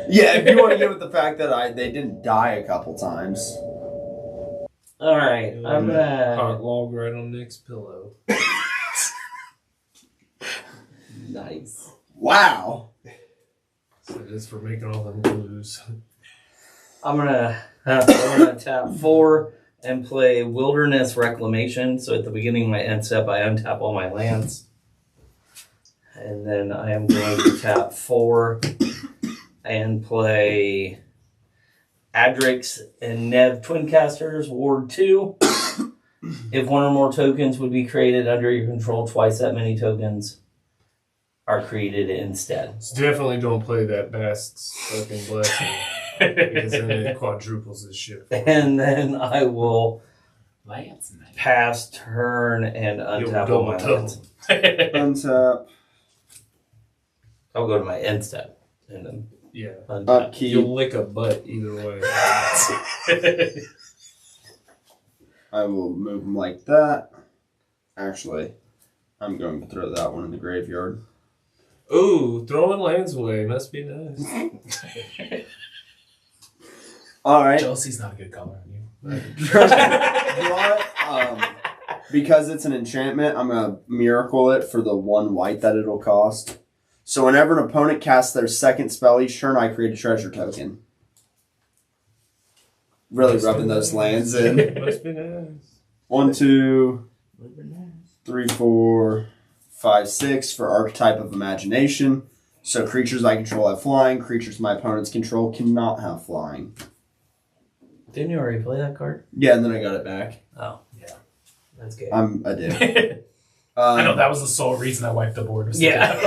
Yeah, if you want to give it the fact that they didn't die a couple times. All right, I'm gonna. Hot log right on Nick's pillow. Nice. Wow. So this for making all them clues. I'm gonna tap 4 and play Wilderness Reclamation. So at the beginning of my end step, I untap all my lands. And then I am going to tap 4 and play Adrix and Nev Twincasters, Ward 2. If one or more tokens would be created under your control, twice that many tokens are created instead. So definitely don't play that Bast's fucking blessing. Because then it quadruples this shit. And then I will Lance. pass turn and untap all my lands. Untap. I'll go to my end step and then Yeah. untap. Upkeep. You'll lick a butt either way. I will move them like that. Actually, I'm going to throw that one in the graveyard. Ooh, throwing lands away must be nice. All right. Chelsea's not a good color on you. Because it's an enchantment, I'm going to miracle it for the 1 white that it'll cost. So whenever an opponent casts their second spell each turn, I create a treasure token. Really rubbing those lands in. Must be nice. 1, 2, 3, 4, 5, 6 for Archetype of Imagination. So creatures I control have flying. Creatures my opponents control cannot have flying. Didn't you already play that card? Yeah, and then I got it back. Oh, yeah. That's good. I did. I know that was the sole reason I wiped the board. Was Yeah.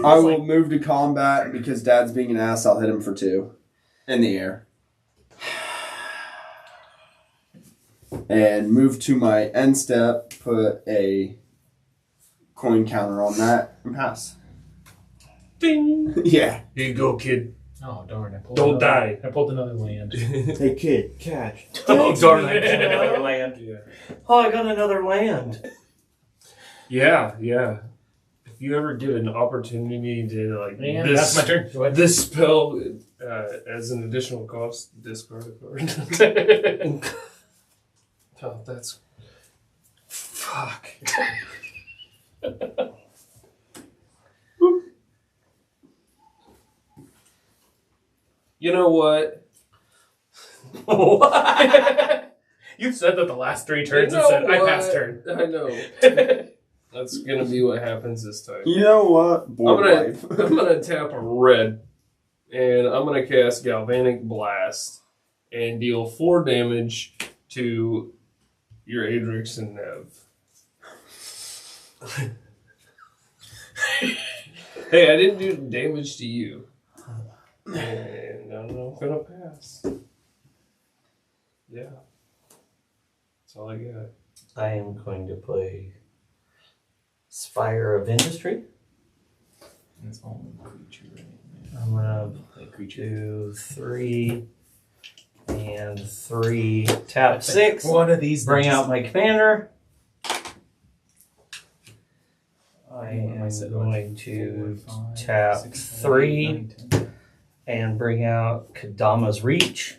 I will move to combat because Dad's being an ass. I'll hit him for 2 in the air. And move to my end step, put a coin counter on that, and pass. Ding! Yeah. Here you go, kid. Oh darn! Don't die. I pulled another land. Hey kid, catch. Oh, darn, I got another land. Yeah. Oh, I got another land. Yeah. If you ever get an opportunity to like Man, this, that's my turn. Go ahead. this spell as an additional cost, discard a card. Oh, that's fuck. You know what? What? You said that the last 3 turns You and know said I what? passed turn. I know. That's gonna be what happens this time. You know what? Board wipe. I'm gonna tap a red, and I'm gonna cast Galvanic Blast and deal 4 damage to your Adrix and Nev. Hey, I didn't do damage to you. And I'm gonna pass. Yeah. That's all I got. I am going to play Spire of Industry. It's only creature, right? I'm going to do 3 and 3. Tap 6. One of these. Bring out my commander. I What am said? going to 4, 5, tap 6, 7, 3 8, 9, 10. and bring out Kadama's Reach.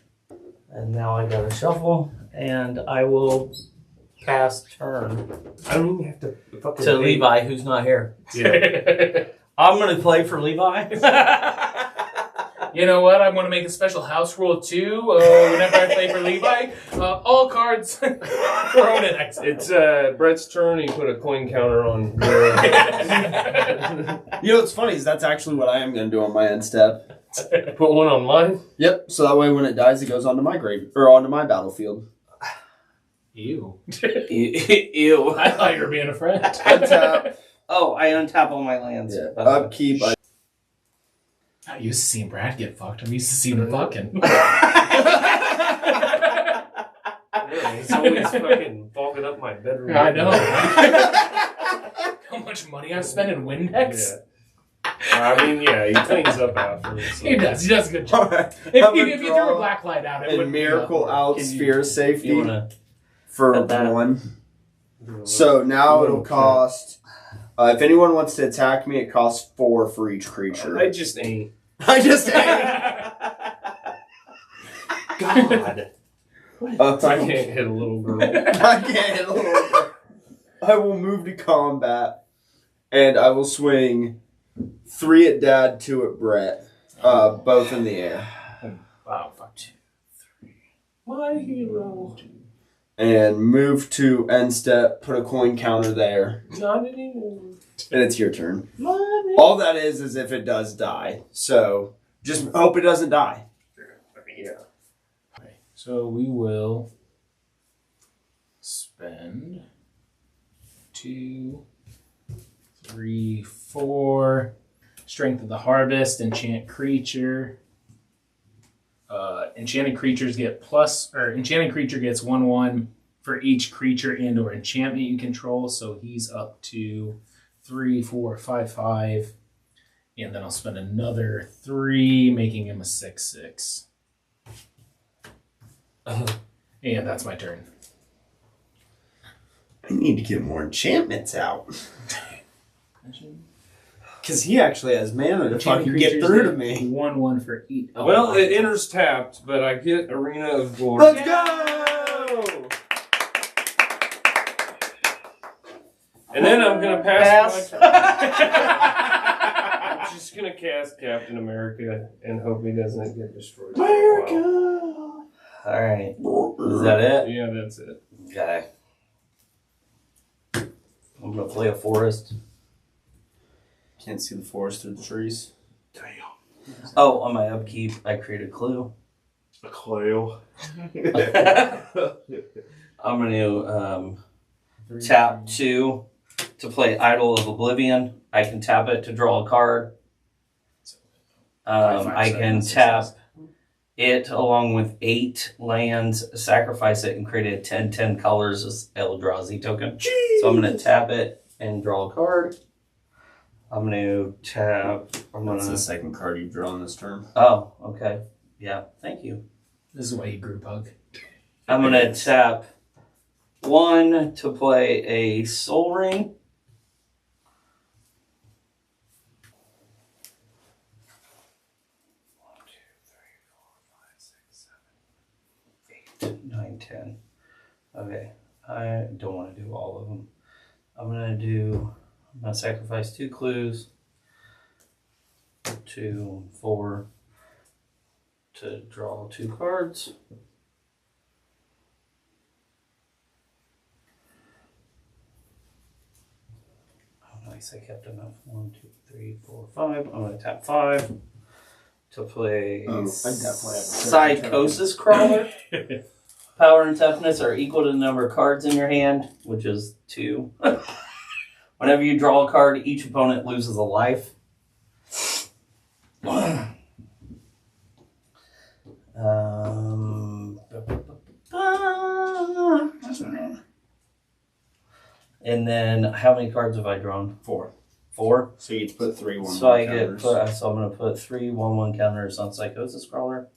And now I got to shuffle, and I will pass turn I don't even have to fucking to Levi, who's not here. Yeah. I'm going to play for Levi. You know what? I'm going to make a special house rule too. Whenever I play for Levi, all cards thrown in exile. It's Brett's turn. He put a coin counter on. You know what's funny is that's actually what I am going to do on my end step. Put one on mine. Yep. So that way, when it dies, it goes onto my grave or onto my battlefield. Ew. Ew. I thought you were being a friend. Untap. Oh, I untap all my lands. Yeah. Upkeep. I'm used to seeing Brad get fucked. I'm used to seeing him fucking. He's always fucking fogging up my bedroom. I know. How much money I've spent in Windex? Yeah. I mean, yeah, he cleans up afterwards. So. He does. He does a good job. Alright. If I'm you gonna threw draw a black light out, it and would miracle out Can you- sphere safety You want to... for at that? 1. So now it'll cost. If anyone wants to attack me, it costs 4 for each creature. I just ain't. I just God. I can't hit a little girl. I can't hit a little bit. I will move to combat, and I will swing 3 at Dad, 2 at Brett, both in the air, Wow, fuck. My hero. and move to end step. Put a coin counter there, Not anymore. and it's your turn. All that is if it does die. So just hope it doesn't die. Yeah. Okay, so we will spend 2, 3, 4. Strength of the Harvest, enchant creature. Enchanted creatures get enchanted creature gets 1/1 for each creature and/or enchantment you control. So he's up to 3, 4, 5, 5. And then I'll spend another 3, making him a 6/6. And that's my turn. I need to get more enchantments out. Because he actually has mana to fucking get through to me. 1/1 for each. Oh, Well, it enters tapped, but I get Arena of Glory. Let's go! And then I'm gonna pass. Pass. I'm just gonna cast Captain America and hope he doesn't get destroyed. America! All right. Is that it? Yeah, that's it. Okay. I'm going to play a forest. Can't see the forest through the trees. Oh, on my upkeep, I create a clue. A clue. I'm going to tap 2 to play Idol of Oblivion. I can tap it to draw a card. I can tap it along with 8 lands, sacrifice it, and create a 10/10 colors Eldrazi token. So I'm going to tap it and draw a card. I'm going to tap. That's the second card you've drawn this turn. Oh, okay. Yeah, thank you. This is why he grew pug. I'm going to tap 1 to play a Soul Ring. Nine, 10. Okay, I don't want to do all of them. I'm going to sacrifice 2 clues. 2, 4 to draw 2 cards. Oh, nice, I kept enough. 1, 2, 3, 4, 5. I'm going to tap 5 to play Psychosis Crawler. Power and toughness are equal to the number of cards in your hand, which is 2. Whenever you draw a card, each opponent loses a life. And then, how many cards have I drawn? 4. 4? So you get to put 3 1 So I counters. so I'm going to put 3 1/1 counters on Psychosis Crawler.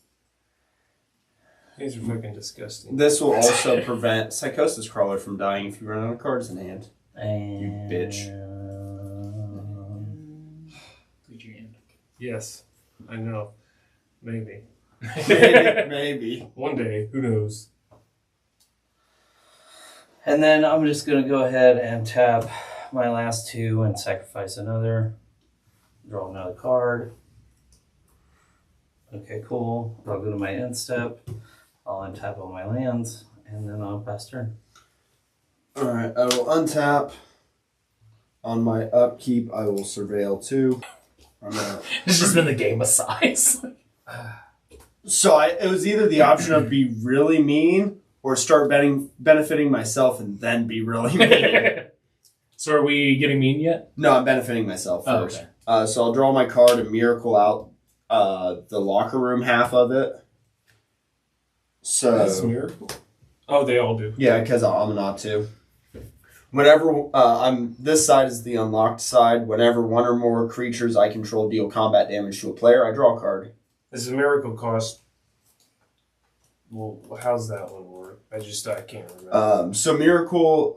These are fucking disgusting. This will also prevent Psychosis Crawler from dying if you run out of cards in hand. And bitch. Yes, I know. Maybe. Maybe. One day, who knows? And then I'm just going to go ahead and tap my last 2 and sacrifice another. Draw another card. Okay, cool. I'll go to my end step. I'll untap all my lands, and then I'll pass turn. Alright, I will untap. On my upkeep, I will surveil 2. It's just been the game of size. So it was either the option of be really mean or start benefiting myself and then be really mean. So are we getting mean yet? No, I'm benefiting myself first. Oh, okay. So I'll draw my card and miracle out the locker room half of it. So That's miracle. Oh, they all do. yeah, because I'm not to. Whenever this side is the unlocked side. Whenever one or more creatures I control deal combat damage to a player, I draw a card. This is a miracle cost. Well, how's that one work? I can't remember. So miracle,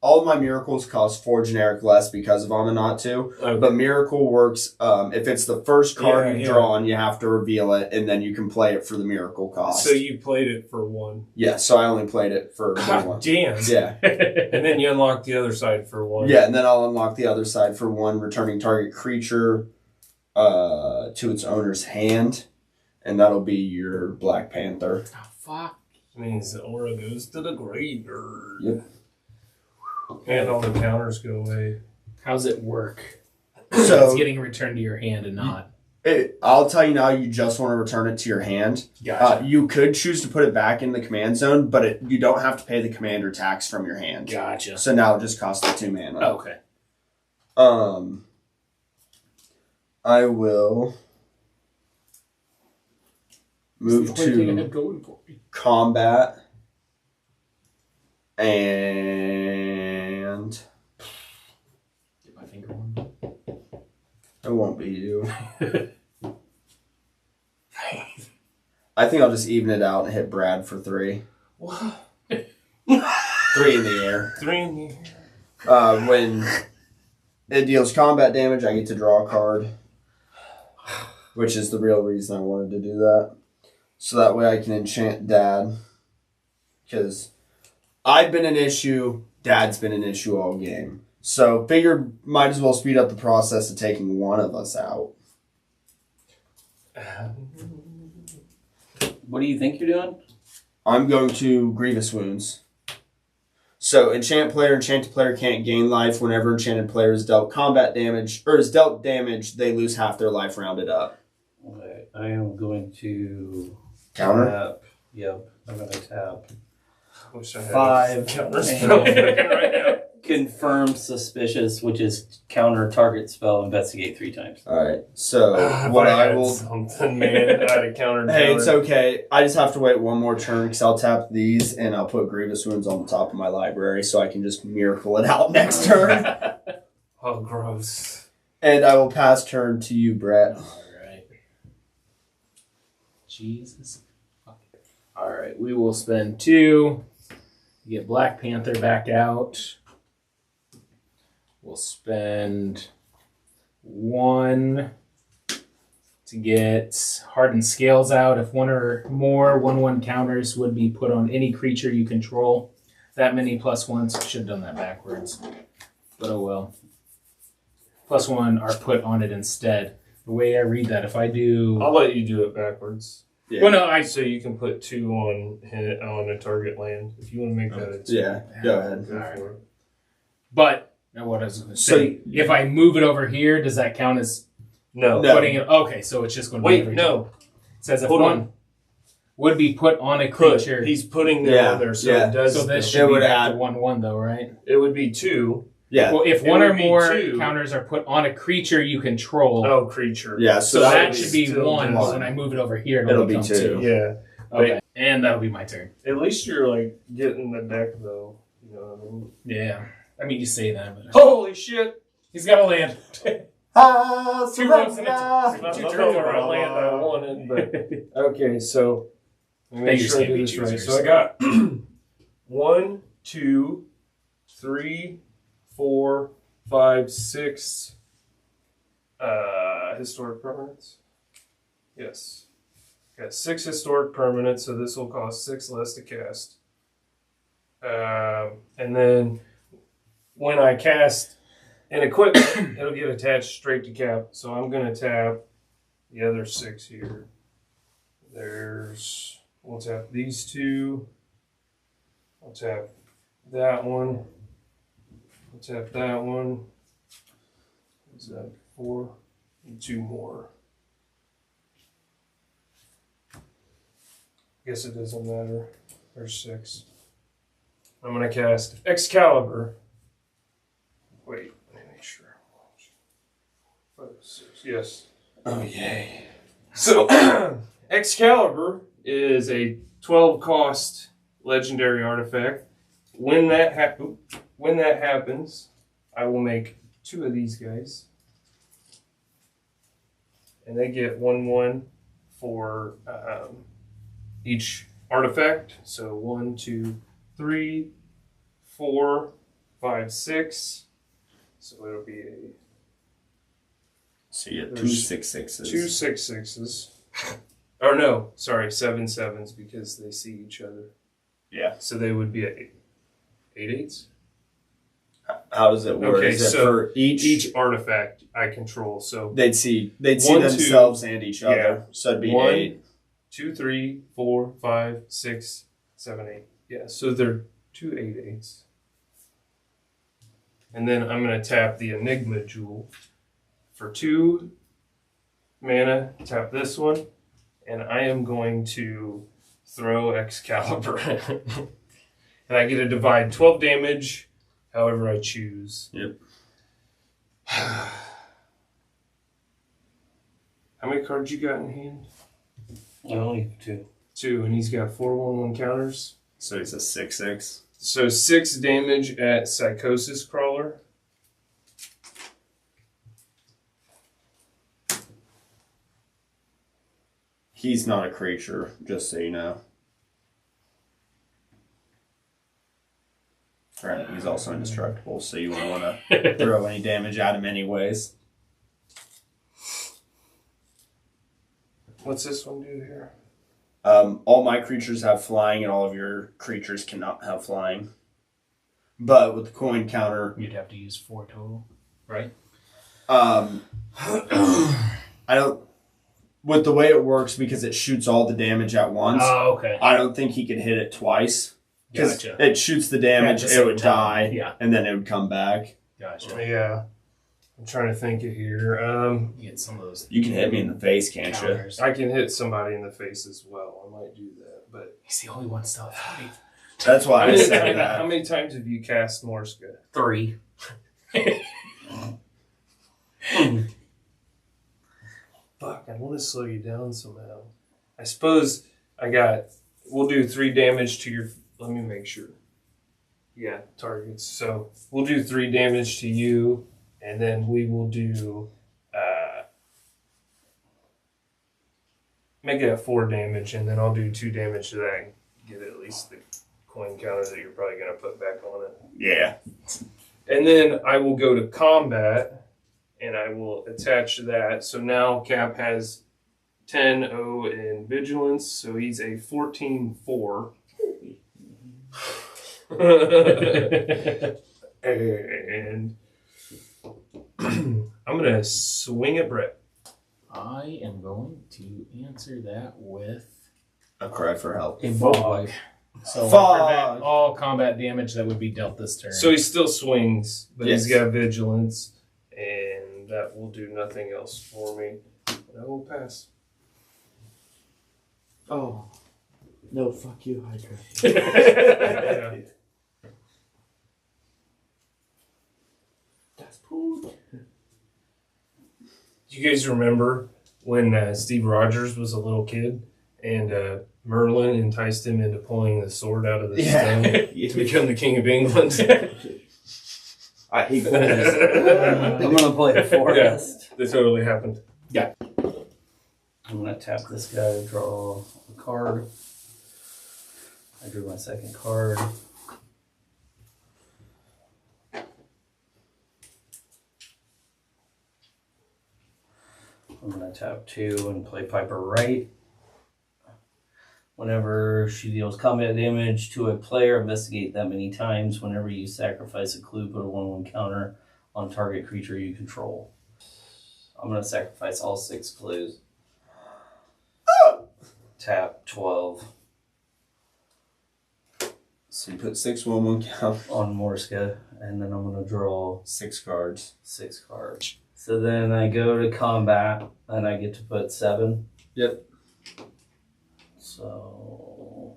all of my miracles cost 4 generic less because of Amanatu. Okay. But miracle works if it's the first card Yeah, you yeah. draw and you have to reveal it, and then you can play it for the miracle cost. So you played it for 1. Yeah, so I only played it for God 1. damn. Yeah. And then you unlock the other side for 1. Yeah, and then I'll unlock the other side for 1, returning target creature to its owner's hand, and that'll be your Black Panther. Oh, fuck. Which means the aura goes to the graveyard. Yep. And all the counters go away. How's it work? So It's getting returned to your hand and not. I'll tell you now, you just want to return it to your hand. Gotcha. You could choose to put it back in the command zone, but you don't have to pay the commander tax from your hand. Gotcha. So now it just costs the 2 mana. Okay. I will move It's the only thing I to had going for me. combat and Get my finger one. it won't be you. I think I'll just even it out and hit Brad for 3. What? 3 in the air. 3 in the air. When it deals combat damage, I get to draw a card, which is the real reason I wanted to do that. So that way I can enchant Dad. Because I've been an issue, Dad's been an issue all game. So figured might as well speed up the process of taking one of us out. What do you think you're doing? I'm going to Grievous Wounds. So enchanted player can't gain life whenever enchanted player is dealt combat damage, or is dealt damage, they lose half their life rounded up. Okay, I am going to Counter? tap. Yep, I'm going to tap. I wish I had 5. counter spell right now. Confirm suspicious, which is counter target spell, investigate 3 times. Alright, so If what I had will... something, man, I'd have countered. Hey, it's okay. I just have to wait one more turn because I'll tap these and I'll put Grievous Wounds on the top of my library so I can just miracle it out next turn. Oh, gross. And I will pass turn to you, Brett. Alright. Jesus. Alright, we will spend 2. Get Black Panther back out. We'll spend 1 to get Hardened Scales out. If 1 or more 1/1 counters would be put on any creature you control. That many +1s. Should have done that backwards. But oh well. +1 are put on it instead. The way I read that, if I do... I'll let you do it backwards. Yeah. Well, no, So you can put 2 on a target land. If you want to make that a 2. Yeah, go ahead. Go for it. But now what I was going to So- say, if I move it over here, does that count as No. No. putting it? Okay, so it's just going to be Wait, over no. here. It says if Hold one on. would be put on a Put. creature. He's putting them Yeah, on there, so yeah. it does. So this It should be would back add- to 1/1 though, right? It would be 2. Yeah. Well, if It 1 or would be more 2. counters are put on a creature you control, Oh, creature. Yeah, so that that would should be still 1. just- So when I move it over here, It'll it'll be become 2. 2. Yeah. Okay, and that'll be my turn. At least you're like getting the deck though. You know what I mean? Yeah, I mean you say that, but Holy shit! he's got a land. Ah, Two rows in it. Not Two the turns color around. I land I wanted, but okay. So let me make Beggars sure I can't do be this right. choosers. So I got 1, 2, 3, 4, 5, 6. historic permanents? Yes. Got 6 historic permanents, so this will cost 6 less to cast. And then when I cast an equipment, it'll get attached straight to Cap. So I'm going to tap the other 6 here. We'll tap these 2. I'll tap that one. I'll tap that one. Is that 4? And 2 more. Guess it doesn't matter. There's 6. I'm going to cast Excalibur. Wait, let me make sure. 5, 6. Yes. Oh, yay. So, Excalibur is a 12 cost legendary artifact. When that happens, I will make 2 of these guys. And they get 1/1 for each artifact. So 1, 2, 3, 4, 5, 6. So it'll be So you get 2 There's 6/6s. 2 6/6s. Or no, sorry, 7 7s because they see each other. Yeah. So they would be 8 8s. How does it work? Okay, Is it so for each artifact I control. So they'd see 1, themselves and each other. yeah. So it'd be 1, 8. 2, 3, 4, 5, 6, 7, 8. Yeah, so they're 2 8/8s. And then I'm going to tap the Enigma Jewel for 2 mana. Tap this one, and I am going to throw Excalibur. And I get to divide 12 damage however I choose. Yep. How many cards you got in hand? I only have 2. 2, and he's got 4/1/1 counters. So it's a 6/6. So 6 damage at Psychosis Crawler. He's not a creature, just so you know. Right, he's also indestructible, so you won't want to throw any damage at him anyways. What's this one do here? All my creatures have flying, and all of your creatures cannot have flying. But with the coin counter, You'd have to use 4 total, right? I don't. With the way it works, because it shoots all the damage at once, Oh, okay. I don't think he could hit it twice. Because Gotcha. it shoots the damage, At the it would same time, die, yeah. and then it would come back. Gotcha. Yeah. I'm trying to think of here. You get some of those. You can hit me in the face, can't you? counters. I can hit somebody in the face as well. I might do that. But He's the only one still at 5. That's why I say how that. many times have you cast Morska? 3. Fuck, I want to slow you down somehow. I suppose we'll do 3 damage to your, let me make sure. Yeah, targets. So we'll do 3 damage to you, and then we will do, make it 4 damage, and then I'll do 2 damage to that and get at least the coin counter that you're probably going to put back on it. Yeah. And then I will go to combat, and I will attach that. So now Cap has 10-0 in vigilance, so he's a 14-4. And I'm going to swing at Brett. I am going to answer that with A cry for help. A Fog. So Fog. prevent all combat damage that would be dealt this turn. So he still swings, but Yes. he's got vigilance, and that will do nothing else for me. And I will pass. Oh. No, fuck you, Hydra. Yeah. That's poop. Do you guys remember when Steve Rogers was a little kid and Merlin enticed him into pulling the sword out of the stone to become the King of England? I hate I'm gonna play a forest. That totally happened. I'm gonna tap this guy to draw a card. I drew my second card. I'm going to tap 2 and play Piper Right. Whenever she deals combat damage to a player, investigate that many times. Whenever you sacrifice a clue, put a 1/1 counter on target creature you control. I'm going to sacrifice all 6 clues. Tap 12 So you put 6 1/1 count. on Morska, and then I'm going to draw 6 cards. 6 cards. So then I go to combat, and I get to put 7. Yep. So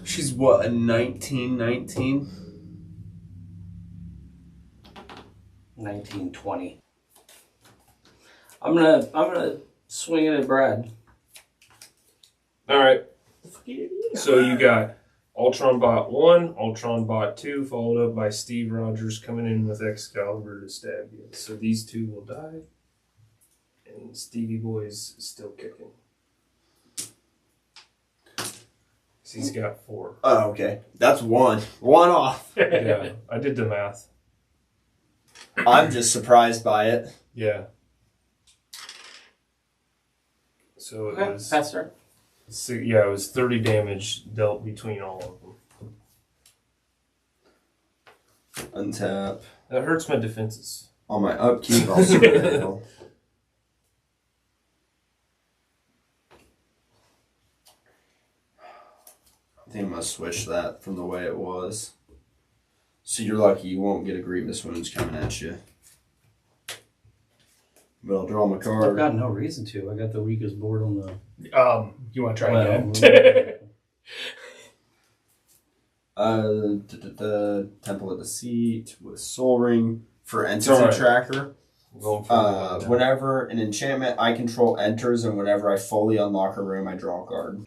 She's what, a 1919? 1920. I'm gonna swing it at Brad. All right. The fuck you do? So you got Ultron Bot 1, Ultron Bot 2, followed up by Steve Rogers coming in with Excalibur to stab you. So these 2 will die. And Stevie Boy's still kicking. 'Cause he's got 4. Oh, okay. That's 1. 1 off. Yeah, I did the math. I'm just surprised by it. Yeah. So it was... Faster. So, yeah, it was 30 damage dealt between all of them. Untap. That hurts my defenses. On my upkeep, I'll surveil. I think I'm going to switch that from the way it was. So you're lucky you won't get a Grievous Wounds coming at you. But I'll draw my I've card. got no reason to. I got the weakest board on the. You want to try Well, again? The Temple of Deceit with Soul Ring for Entity alright. Tracker. I'm going for it. Whenever an enchantment I control enters and whenever I fully unlock a room, I draw a card.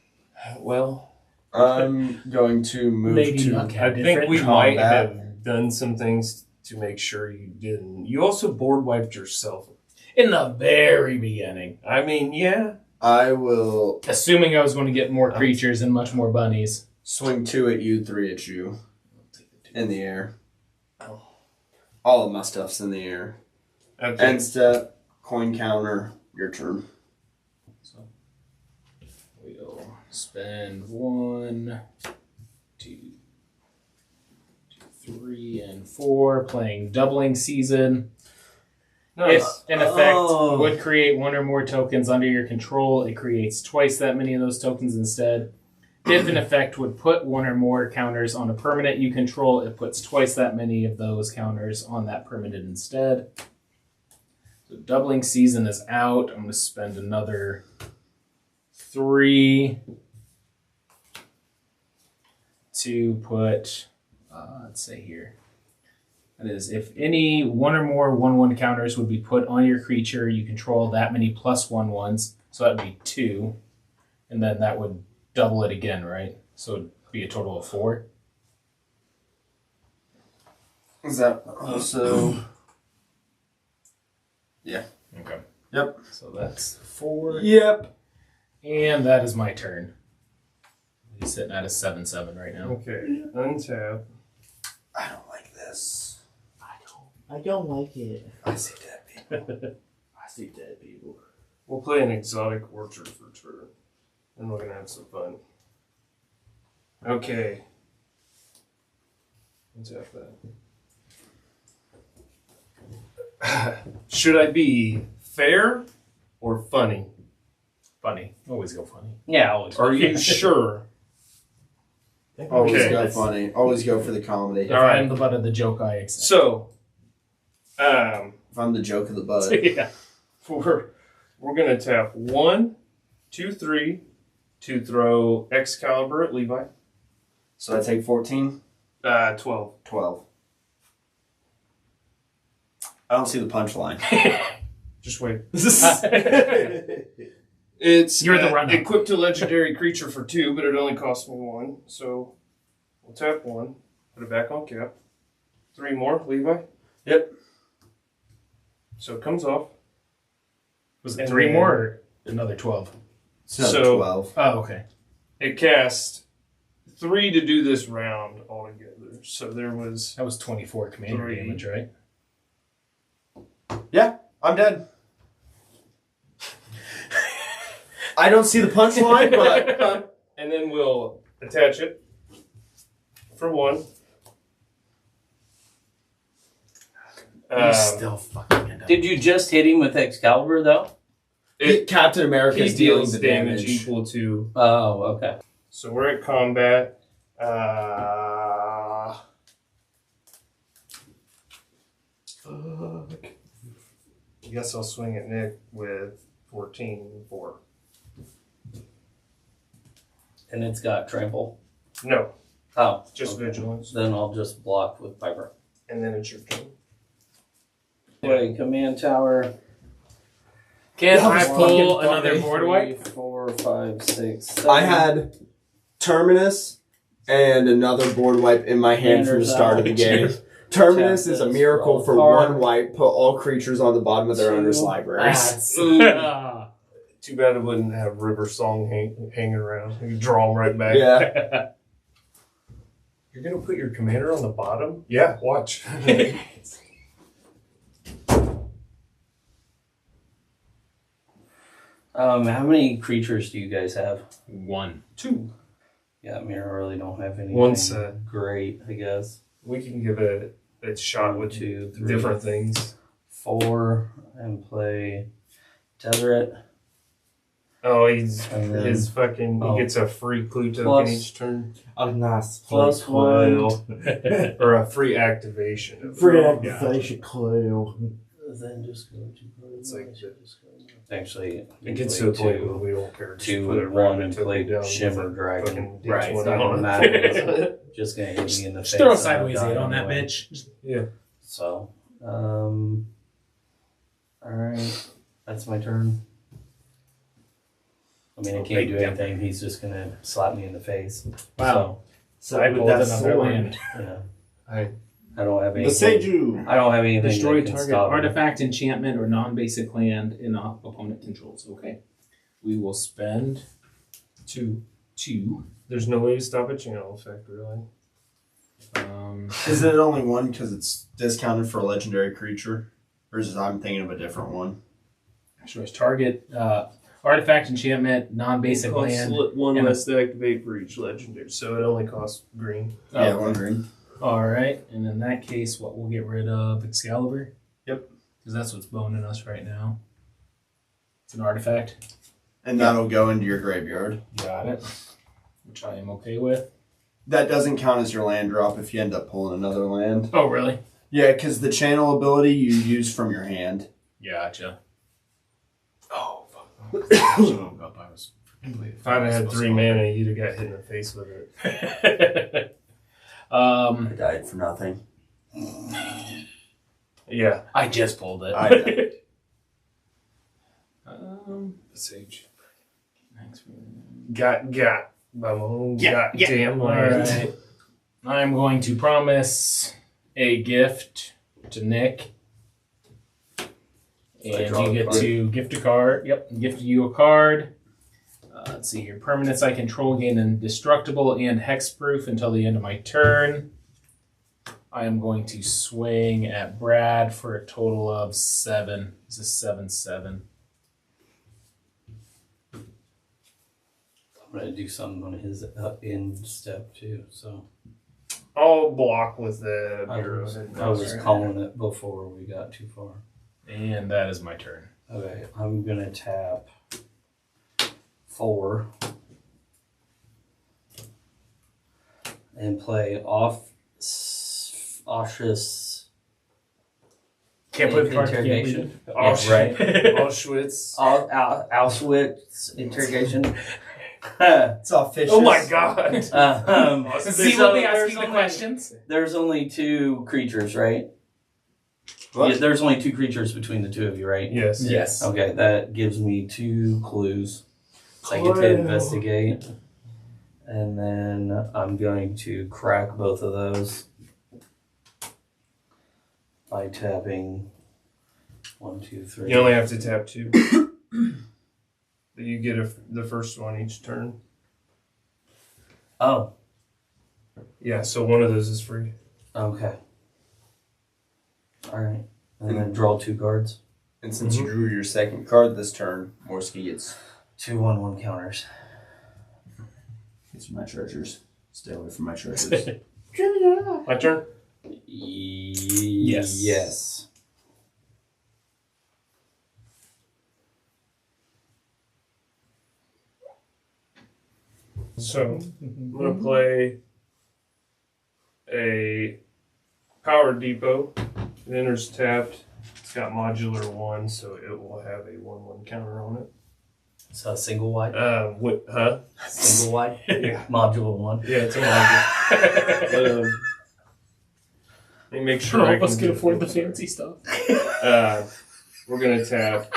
Well, I'm going to move Maybe to. not. I think we might combat. have done some things to make sure you didn't. You also board wiped yourself. In the very beginning. I mean, yeah. I will Assuming I was going to get more creatures and much more bunnies. swing 2 at you, 3 at you. In the air. All of my stuff's in the air. Okay. End step, coin counter, your turn. So we'll spend 1, 2, 3, and 4 playing Doubling Season. If, in effect, would create 1 or more tokens under your control, it creates twice that many of those tokens instead. If, in effect, would put 1 or more counters on a permanent you control, it puts twice that many of those counters on that permanent instead. So Doubling Season is out. I'm going to spend another 3 to put, let's say here. That is, if any 1 or more 1/1 counters would be put on your creature, you control that many plus 1/1s. So that would be 2. And then that would double it again, right? So it would be a total of 4. Is that also? Yeah. Okay. Yep. So that's 4. Yep. And that is my turn. He's sitting at a 7/7 right now. Okay. Untap. I don't like this. I don't like it. I see dead people. I see dead people. We'll play an exotic orchard for turn. And we're going to have some fun. Okay. Untap that. Should I be fair or funny? Funny. Always go funny. Yeah, always. Are you sure? Always Okay. go funny. Always go for the comedy. If All right. I'm the butt of the joke, I accept. So, If I'm the joke of the bud. Yeah. we're gonna tap 1, 2, 3 to throw Excalibur at Levi. So I take 14, 12. 12. I don't see the punchline. Just wait. You're It's You're the runner. equipped a legendary creature for 2, but it only costs me 1. So we'll tap 1, put it back on cap. 3 more, Levi. Yep. So it comes off. Was it And 3 then- more or another 12? So- 12. Oh, okay. It cast 3 to do this round altogether. So there was That was 24 commander 3. damage, right? Yeah, I'm dead. I don't see the punchline, but And then we'll attach it for 1. He's still fucking it up. Did you just hit him with Excalibur though? Captain America He is dealing deals the damage damage. equal to. Oh, okay. So we're at combat. Fuck. I guess I'll swing at Nick with 14-4. And it's got trample. No, Oh, just okay. vigilance. Then I'll just block with Piper. And then it's your turn. Wait, command tower. Can That I was pull fucking another funny. board wipe? 3, 4, 5, 6, 7. I had Terminus and another board wipe in my hand from the start of the game. Terminus is a miracle for one wipe. Put all creatures on the bottom of their owner's libraries. That's Too bad it wouldn't have River Song hanging around. You could draw them right back. Yeah. You're going to put your commander on the bottom? Yeah, watch. How many creatures do you guys have? 1. 2. Yeah, I mean, I really don't have anything One set. great, I guess. We can give it a shot with 2, 3, different things. 4, and play Deseret. Oh, he's And then- his fucking. oh. He gets a free clue token Plus- each turn, Oh, nice. Plus clue. 1. or a free activation. Of Free Yeah. activation clue. Then just go to. It's like Actually, It gets to a point where we don't care. Just 2, put it 1, right and until play we down. Shimmer Dragon. Fucking ditch Right, one so on that it. was just gonna hit me in the face. Just throw a and sideways I'll 8 die on that anyway. bitch. Yeah. So, alright. That's my turn. I mean, I can't Big do jump. anything. He's just gonna slap me in the face. Wow. So I with pulled that another sword, land. So, yeah. I I don't have the anything. Seiju. I don't have anything Destroy that can target stop me. artifact, enchantment, or non-basic land in opponent controls. Okay. We will spend 2. there's no way to stop a channel effect, really. Is it only one because it's discounted for a legendary creature? Or is it I'm thinking of a different one? Choice target, artifact, enchantment, non-basic It costs land. one and- less to activate for each legendary, so it only costs green. Yeah, Oh, one green. all right. And in that case, what we'll get rid of Excalibur. Yep. Because that's what's boning us right now. It's an artifact. And that'll go into your graveyard. Got it. Which I am okay with. That doesn't count as your land drop if you end up pulling another land. Oh, really? Yeah, because the channel ability you use from your hand. Gotcha. Oh, fuck. If I'd have had 3 mana, you'd have got hit in the face with it. I died for nothing. Yeah. I just pulled it. I died. Sage. Thanks. Got by my own Yeah, goddamn All land. right. I'm going to promise a gift to Nick. And draw you a get card. to gift a card. Yep, gift you a card. Let's see here. Permanents I control gain indestructible and hexproof until the end of my turn. I am going to swing at Brad for a total of 7. This is 7/7. I'm gonna do something on his end step too. So I'll block with the I bureau. was calling it before we got too far. And that is my turn. Okay, I'm gonna tap 4 and play Auschwitz. Can't put the card. Interrogation. Auschwitz. Right. Auschwitz. Auschwitz interrogation. It's all fishes. Oh my god. See, we'll be asking the questions. There's only 2 creatures, right? What? Yeah, there's only 2 creatures between the 2 of you, right? Yes. Yes. Okay, that gives me 2 clues. So I get to investigate. And then I'm going to crack both of those by tapping 1, 2, 3. You only have to tap 2. But you get the first one each turn. Oh, Yeah, so one of those is free. okay. Alright. And then draw 2 cards. And since you drew your second card this turn, Morski gets 2 1/1 counters. these are my treasures. Stay away from my treasures. My turn? Yes. Yes. So, I'm going to play a Power Depot. It enters tapped. It's got modular 1, so it will have a 1/1 counter on it. So a single wide? Huh? Single wide? Yeah. Module 1. Yeah, it's a module. Let me make sure All I of us can can afford the do it. fancy stuff. We're going to tap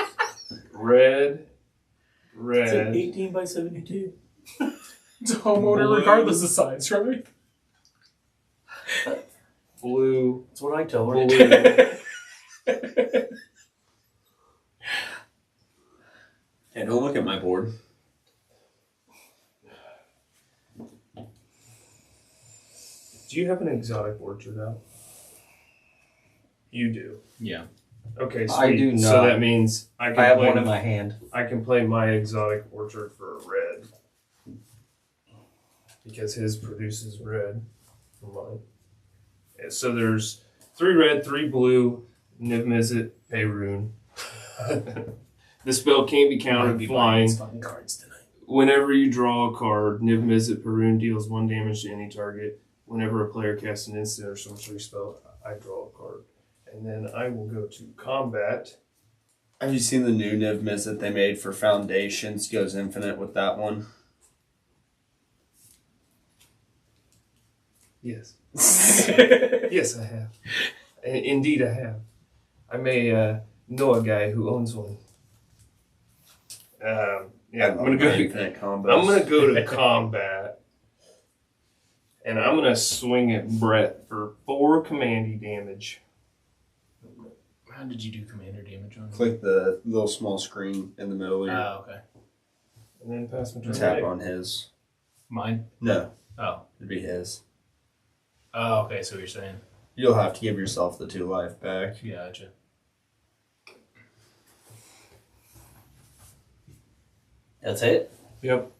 red, It's an red, 18 by 72. It's a homeowner Blue. regardless of size, right? blue, That's what I told her. blue. Hey, don't look at my board. Do you have an exotic orchard out? You do. Yeah. Okay, sweet. I do So not. that means I can I have play one in my hand. I can play my exotic orchard for red. Because his produces red for mine. Yeah, so there's 3 red, 3 blue, Niv Mizzet, Payroon. The spell can't be countered flying. Fucking cards tonight. Whenever you draw a card, Niv Mizzet Perun deals 1 damage to any target. Whenever a player casts an instant or sorcery spell, I draw a card. And then I will go to combat. Have you seen the new Niv Miz that they made for Foundations? Goes infinite with that one. Yes. Yes, I have. Indeed, I have. I may know a guy who owns one. Yeah, I'm gonna go. infinite combos. I'm gonna go to combat, and I'm gonna swing at Brett for 4 commandy damage. How did you do commander damage on? Click the little small screen in the middle of your Oh, okay. And then pass my turn. tap on his. Mine? No, Oh. it'd be his. Oh, okay, so you're saying. You'll have to give yourself the 2 life back. Gotcha. That's it? Yep.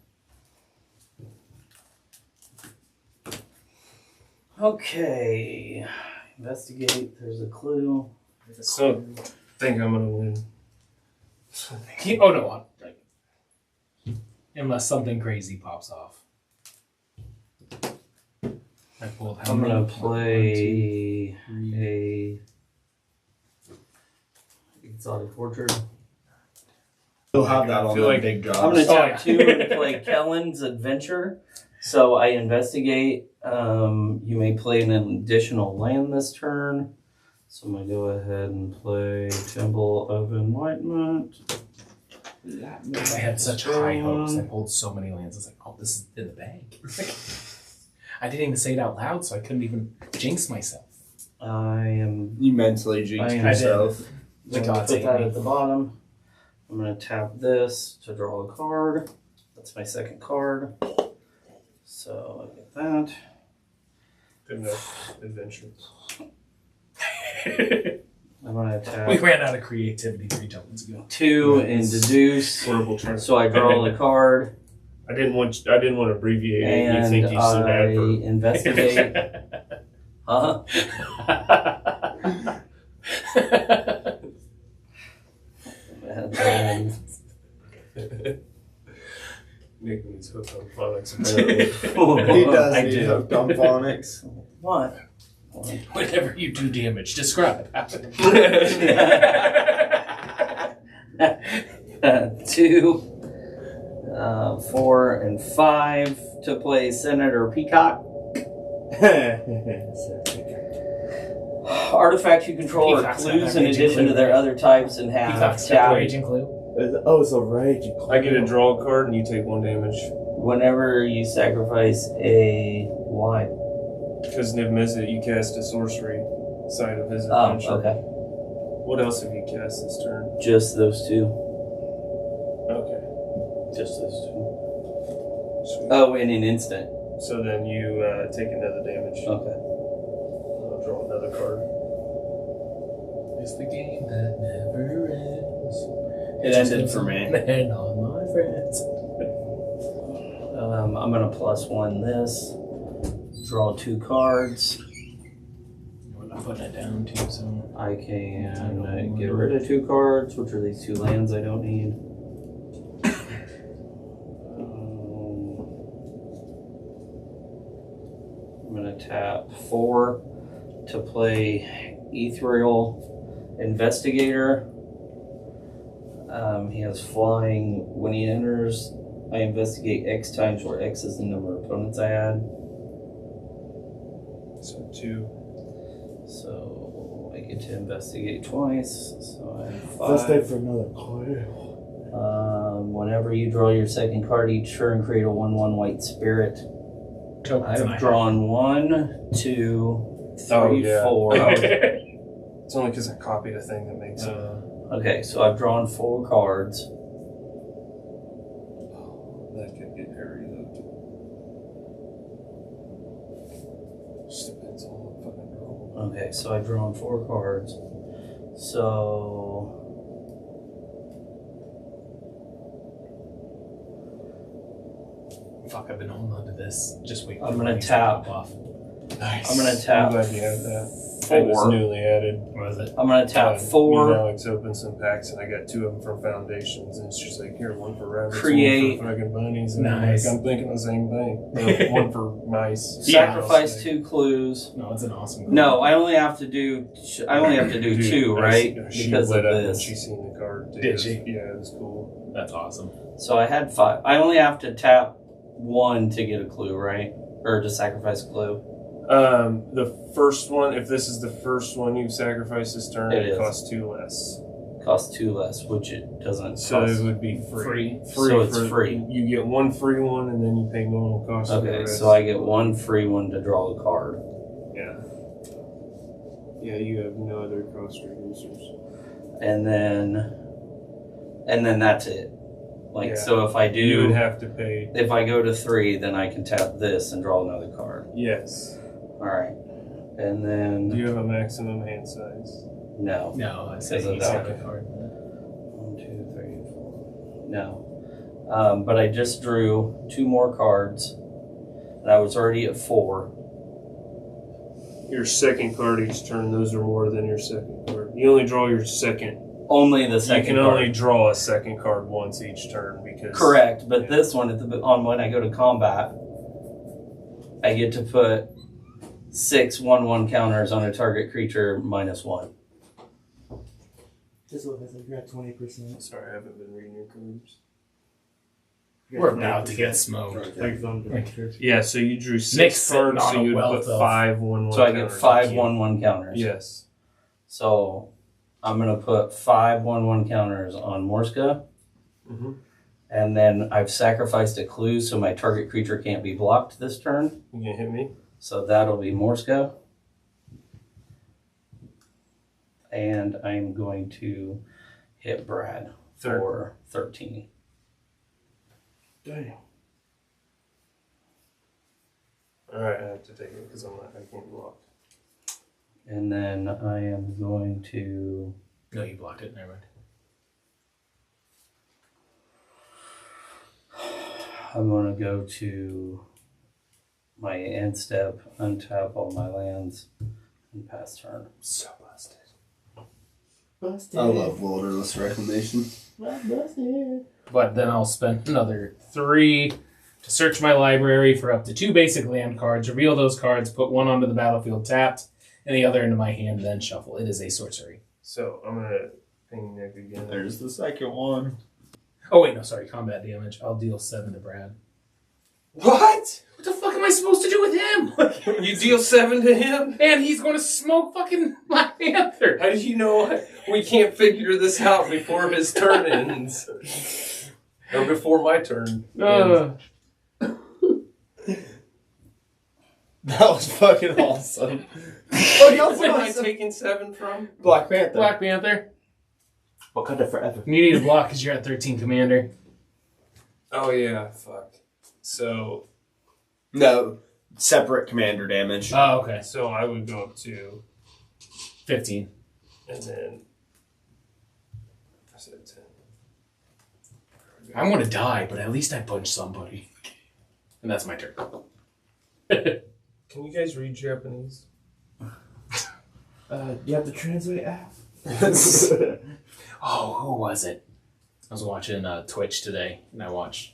Okay. Investigate. There's a clue. So, think I'm gonna win. Oh, no. Unless something crazy pops off. I pulled how I'm many? gonna 1, 2, play 3. a exotic orchard. You'll have that I on feel the like big jobs. I'm gonna Oh, tap 2 and play Kellen's Adventure. So I investigate. You may play an additional land this turn. So I'm gonna go ahead and play Temple of Enlightenment. I had such high hopes. I pulled so many lands. I was like, oh, this is in the bag. I didn't even say it out loud, so I couldn't even jinx myself. I am You mentally jinxed I yourself. The gonna gods put hate that me. at the bottom. I'm gonna tap this to draw a card. That's my second card. So I get that. Good enough adventure. I'm gonna tap We ran out of creativity 3 turns ago. 2 and deduce. Horrible turn. So I draw the card I didn't want to abbreviate it. You and think you said I adverb. investigate. Huh? And then Nick needs hooked on phonics. Apparently. He does I need do. hooked on phonics. What? Whenever you do damage, describe. 2, 4, and 5 to play Senator Peacock. Artifacts you control are Peacock's clues not in that addition raging to their other types and have Peacock's got tap. the raging clue. Oh, it's a raging. I get a draw card and you take 1 damage. Whenever you sacrifice a why? Because Niv Mizzet, you cast a sorcery side of his Oh, adventure. okay. What else have you cast this turn? Just those 2. Okay. Just those 2. Sweet. Oh, in an instant. So then you take another damage. Okay. I'll draw another card. is the game that never ends. It ended for me. And all my friends. I'm gonna +1 this. Draw 2 cards. I'm putting it down too, so I can get rid of 2 cards, which are these 2 lands I don't need. I'm gonna tap 4 to play Ethereal Investigator. He has flying. When he enters, I investigate X times, where X is the number of opponents I had. So 2. So I get to investigate twice. So I have 5. Let's take for another card. Whenever you draw your second card each turn, create a 1/1 white spirit. tokens and I've drawn 1, 2, 3, yeah. 4. It's only because I copied a thing that makes it. Okay, so I've drawn 4 cards. That could get hairy though. Just depends on what fucking roll. Okay, so I've drawn 4 cards. So Fuck, I've been holding on to this. Just wait. I'm gonna tap. Off. Nice. I'm gonna I'm tap glad you have that. It was 4. newly added. What is it? I'm gonna tap Me 4. and Alex opened some packs, and I got 2 of them from Foundations, and it's just like, here, 1 for rabbits, Create. 1 for fucking bunnies, and Nice. I'm thinking the same thing. No, 1 for mice. Sacrifice 2 clues. No, it's an awesome. No, I only have to do 2, right? She Because lit of up when this. she seen the card. Too. Did she? Yeah, it was cool. That's awesome. So I had 5. I only have to tap 1 to get a clue, right? Or to sacrifice a clue. The first one, if this is the first one you've sacrificed this turn, It it is. costs 2 less. Costs 2 less, which it doesn't So cost. it would be free. So it's free. You get 1 free one, and then you pay normal cost. for the Okay, rest. so I get 1 free one to draw a card. Yeah. Yeah, you have no other cost reducers. And then that's it. Like, Yeah. so if I You would do, have to pay. if I go to 3, then I can tap this and draw another card. Yes. Alright. And then, Do you have a maximum hand size? no. No, I Because say of you that. suck a card. 1, 2, 3, 4. No. But I just drew 2 more cards. And I was already at 4. Your second card each turn, those are more than your second card. You only draw your second. Only the You second can card. only draw a second card once each turn because. Correct, but Yeah. this one on when I go to combat, I get to put 6 1/1 counters on a target creature -1. Just look, I said you're at 20%. Sorry, I haven't been reading your cards. We're about to get smoked. Like, zone Yeah, so you drew 6 Nick's sitting cards, on so a you'd wealth put of- 5 1/1. So I get counters 5 each. 1/1 counters. Yes. So I'm gonna put 5 1/1 counters on Morska, Mm-hmm. and then I've sacrificed a clue so my target creature can't be blocked this turn. You gonna hit me? So that'll be Morska. And I'm going to hit Brad for 13. Dang. Alright, I have to take it because I can't block. And then I am going to No, you blocked it. Never mind. I'm going to go to my end step, untap all my lands, and pass turn. So busted. Busted. I love Wilderness Reclamation. Busted. But then I'll spend another 3 to search my library for up to 2 basic land cards, reveal those cards, put 1 onto the battlefield tapped, and the other into my hand, then shuffle. It is a sorcery. So I'm gonna ping Nick again. There's the second one. Oh, wait, no, sorry. Combat damage. I'll deal 7 to Brad. What? What the fuck am I supposed to do with him? You deal 7 to him? And he's going to smoke fucking Black Panther. How did you know we can't figure this out before his turn ends? Or before my turn ends? That was fucking awesome. Oh, you also Where am I have taking 7 from? Black Panther. Black Panther. Wakanda forever. You need a block because you're at 13, Commander. Oh yeah, fuck. So No, separate commander damage. Oh, okay. I would go up to 15. And then I said 10. I'm gonna die, but at least I punched somebody. And that's my turn. Can you guys read Japanese? You have to translate app. Oh, who was it? I was watching Twitch today, and I watched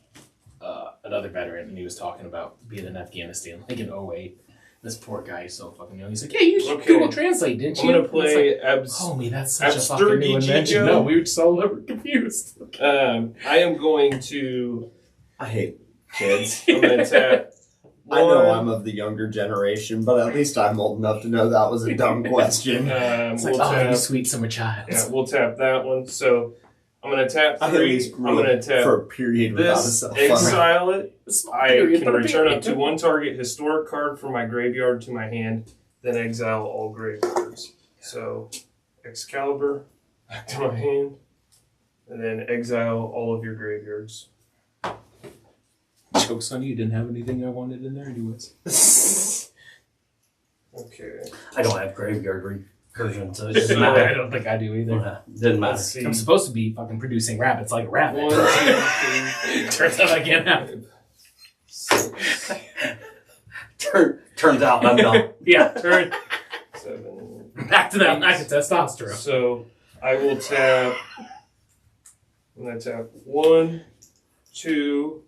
another veteran, and he was talking about being in Afghanistan, like in '08. This poor guy is so fucking young. He's like, "Hey, you should Google Translate, didn't you?" I'm gonna play Homie, that's such a fucking new invention. Abstergigo. No, we were just all over confused. I am going to. I hate kids. I'm gonna tap. I know I'm of the younger generation, but at least I'm old enough to know that was a dumb question. It's We'll like, oh, you tap. sweet summer child. Yeah, we'll tap that one. So I'm gonna tap I at 3. least I'm grew gonna up tap for a period without a this. cell phone. Exile it. I Period, can but a return period. up to 1 target historic card from my graveyard to my hand, then exile all graveyards. So Excalibur back to my hand, and then exile all of your graveyards. Joke's on you, didn't have anything I wanted in there anyways. Okay. I don't have graveyard recursion, so it doesn't I matter. don't think I do either. Didn't matter. Let's see. I'm supposed to be fucking producing rabbits like a rabbit. 1, 2, 3, Turns out I can't have it. 6, Turns out I'm not. Yeah, turn 7. back to that lack of testosterone. So I will tap. I'm gonna tap 1, 2.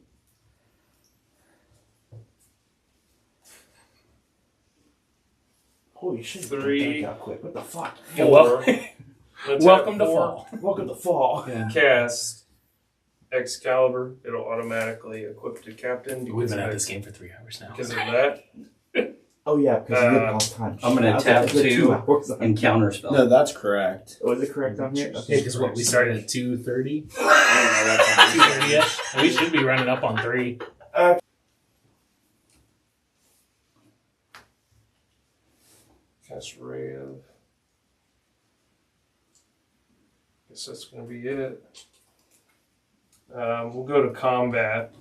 Holy shit! 3. That got quick. What the fuck? You're 4. welcome. I'm gonna tap Welcome to 4. fall. Welcome to fall. Yeah. Cast Excalibur. It'll automatically equip to Captain. We've been at this game for 3 hours now. Because of that. Oh yeah, because you did all time. I'm gonna I was tap like, it's been 2 hours. and counter spell. No, that's correct. Was it correct on here? Yeah, because what we started at 2:30, I 2:30ish. We should be running up on 3. Cast Ray of. Guess that's gonna be it. We'll go to combat.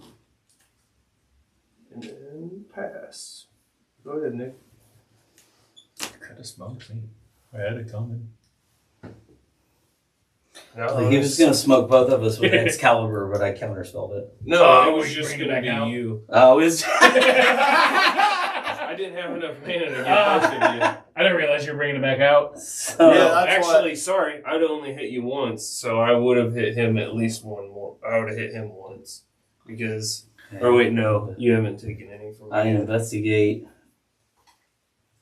And then pass. Go ahead, Nick. Could have smoked me. I had it coming. No, He was gonna smoke both of us with Excalibur, but I counterspelled it. No, Oh, it was you just bring it gonna back be out? you. Oh, it's I didn't have enough mana to get both of you. I didn't realize you were bringing it back out. so. Yeah, that's Actually, sorry, I'd only hit you once, so I would have hit him at least one more. I would have hit him once because. Or wait, no, you haven't taken any from me. I investigate.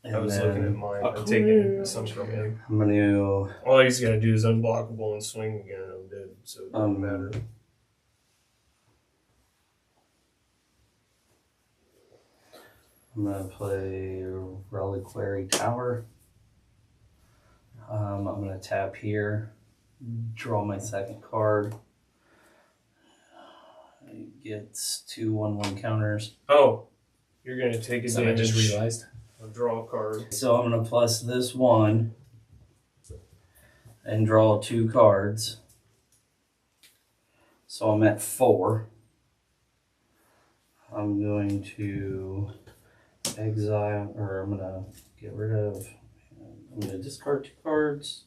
I And was looking at then mine. I'm taking some from him. I'm gonna. All he's gonna do is unblockable and swing again. I'm dead, so it doesn't matter. I'm gonna play Reliquary Tower. I'm gonna tap here, draw my second card. It gets 2 1/1 counters. Oh, you're gonna take So I just advantage. realized. I'll draw a card. So I'm gonna plus this 1 and draw 2 cards. So I'm at 4. I'm going to exile, or I'm gonna get rid of. I'm gonna discard 2 cards.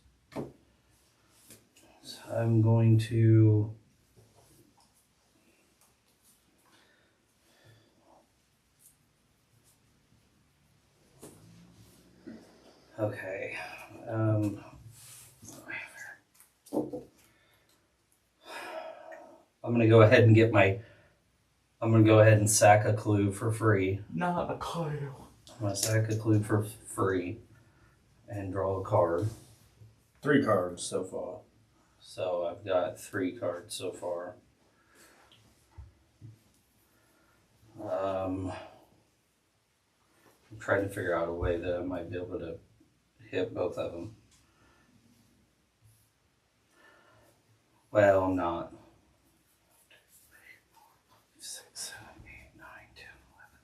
So I'm going to. Okay. I'm gonna go ahead and get my. I'm gonna go ahead and sack a clue for free. Not a clue. I'm gonna sack a clue for free, and draw a card. 3 cards so far. So I've got 3 cards so far. I'm trying to figure out a way that I might be able to hit both of them. Well, I'm not. 6, 7, 8, 9, 10, 11,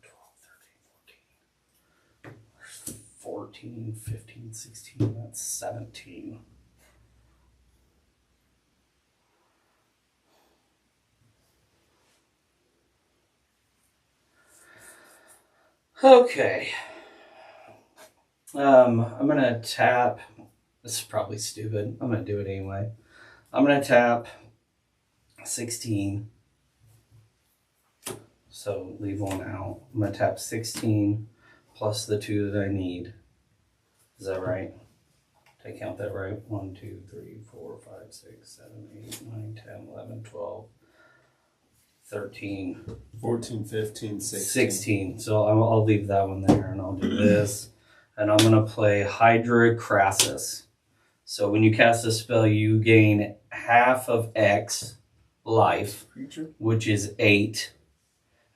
12, 13, 14, 15, 16, that's 17. Okay. I'm gonna tap This is probably stupid. I'm going to do it anyway. I'm going to tap 16. So leave one out. I'm going to tap 16 plus the 2 that I need. Is that right? Did I count that right? 1, 2, 3, 4, 5, 6, 7, 8, 9, 10, 11, 12, 13, 14, 15, 16. 16. So I'll leave that one there and I'll do this. And I'm going to play Hydra Crassus. So when you cast a spell, you gain half of X life, which is 8.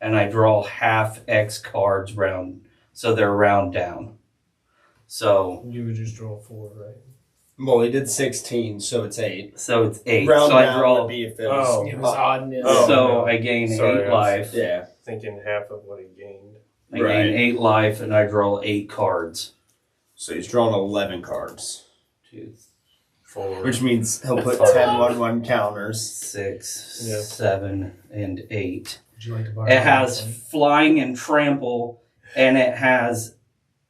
And I draw half X cards round. So they're round down. So You would just draw 4, right? Well, he did 16, so it's 8. So it's 8. Round so I down draw. would be if it was. It was odd. So I gain Sorry, 8 life. Yeah. Thinking half of what he gained. I gain 8 life and I draw 8 cards. So he's drawn 11 cards. 2, 4. Which means he'll put That's 10 1/1 counters. 6, Yeah. 7, and 8. Would you like to borrow It has one? flying and trample, and it has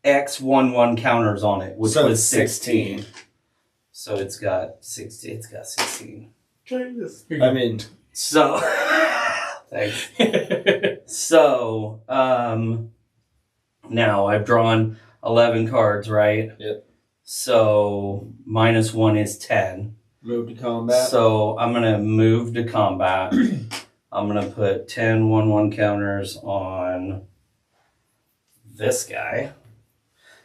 X 1/1 counters on it, which So was it's 16. So it's got 16. It's got 16. I mean, So thanks. So now I've drawn 11 cards, right? Yep. So -1 is 10. move to combat. So I'm gonna move to combat. I'm gonna put 10 1/1 counters on this guy,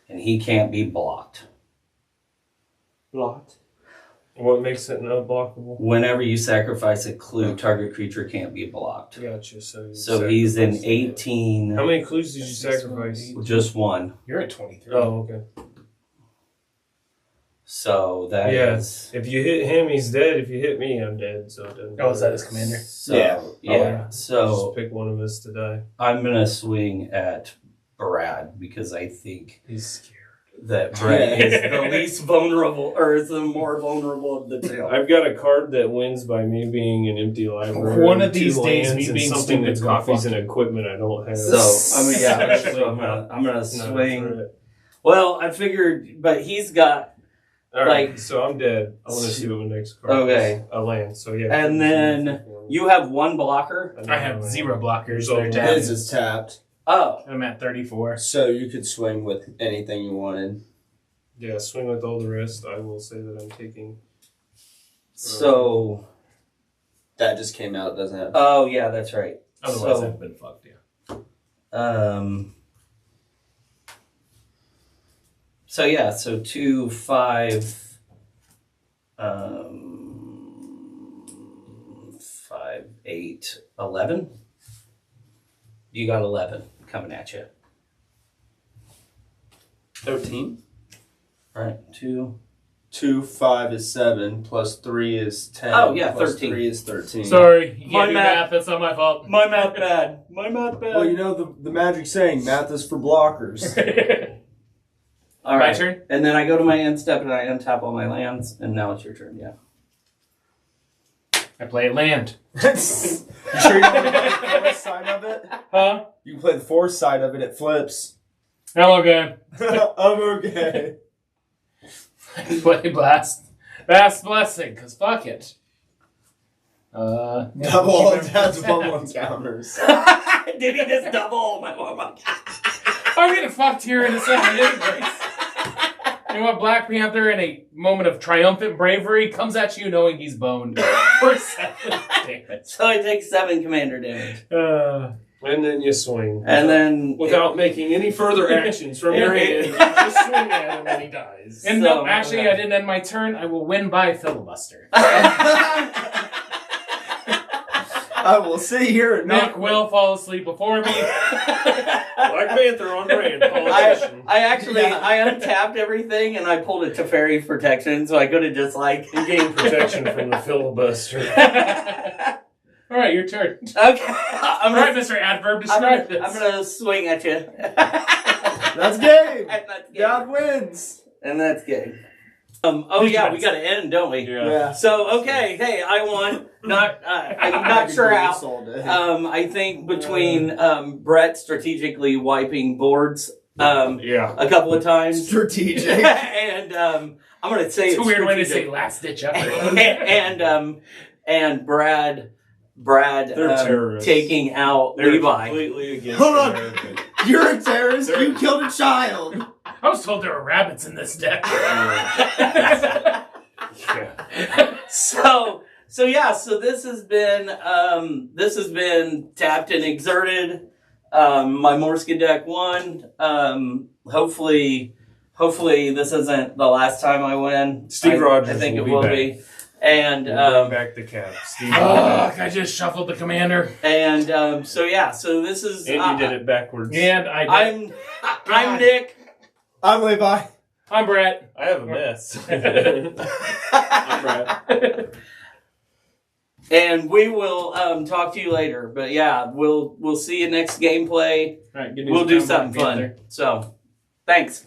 and he can't be blocked. Blocked. What makes it unblockable? Whenever you sacrifice a clue, target creature can't be blocked. Gotcha. So, So he's in sacrificed- 18. How many clues did you sacrifice? Just one. You're at 23. Oh, okay. So that is. Yeah. If you hit him, he's dead. If you hit me, I'm dead. So it doesn't Oh, is that matter. his commander? So, Yeah. yeah. So Just pick one of us to die. I'm gonna swing at Brad because I think He's scared. that Brad is the least vulnerable, or is the more vulnerable of the two. I've got a card that wins by me being an empty library. One of 2 these days, lands, me and being something that stupid's gonna copies fuck an equipment I don't have. So I mean, yeah. Actually, So I'm gonna no, swing. for it. Well, I figured, but he's got, All right, Like- so I'm dead. I want to see what my next card Okay. is. A land. So yeah. and then you have one blocker. I have 0 blockers. So They're tapped. His is tapped. Oh, I'm at 34. So you could swing with anything you wanted. Yeah, swing with all the rest. I will say that I'm taking. so That just came out, doesn't it? oh yeah, that's right. Otherwise, So- I've been fucked, yeah. So yeah, so 2, 5, 5, 8, 11. You got 11 coming at you. 13. Right, 2. 2, 5 is 7, plus 3 is 10. Oh, yeah, plus 13. 3 is 13. Sorry, you My can't do math. math. That's not my fault. My math bad. My math bad. Well, you know the magic saying, math is for blockers. All My right. turn? And then I go to my end step and I untap all my lands, and now it's your turn. Yeah. I play land. You sure you don't want to play the forest side of it? Huh? You can play the forest side of it, it flips. I'm okay. I'm okay. Play blast. Vast blessing, because fuck it. Double all tabs on one counters. Did he just double my warm-up? I'm getting fucked here in a second anyways. You know what? Black Panther, in a moment of triumphant bravery, comes at you knowing he's boned. For 7 damage. So I take 7 commander damage. And then you swing. And then Without making any further actions from your hand, you just swing at him and he dies. And So- no, actually, I didn't end my turn. I will win by filibuster. I will sit here and Nick will fall asleep before me. Black Panther on brand. Politician. I actually Yeah. I untapped everything and I pulled it to fairy protection, so I could have just like You gain protection from the filibuster. All right, your turn. okay. All right, Mr. Adverb, describe this. I'm gonna swing at you. That's game. And that's game. God wins. And that's game. Oh Who's yeah, yours? we got to end, don't we? Yeah. So okay, hey, I won. Not I'm not sure how. All day. I think between Brett strategically wiping boards Yeah. a couple of times. Strategic. And I'm going to say It's a weird way to say strategic. last ditch effort. and Brad They're terrorists. taking out They're Levi. completely against Hold on. America. You're a terrorist. You killed a child. I was told there were rabbits in this deck. Yeah. So this has been Tapped and Exerted. My Morskin deck won. Hopefully this isn't the last time I win. Steve Rogers I think it will will be be. And We'll bring back the cap. Steve. Fuck, I just shuffled the commander. so this is And you did it backwards. And I'm Nick. I'm Levi. I'm Brett. I have a mess. I'm Brad. And we will talk to you later. But yeah, we'll see you next gameplay. All right, good news We'll do about something Black Panther. fun. So, thanks.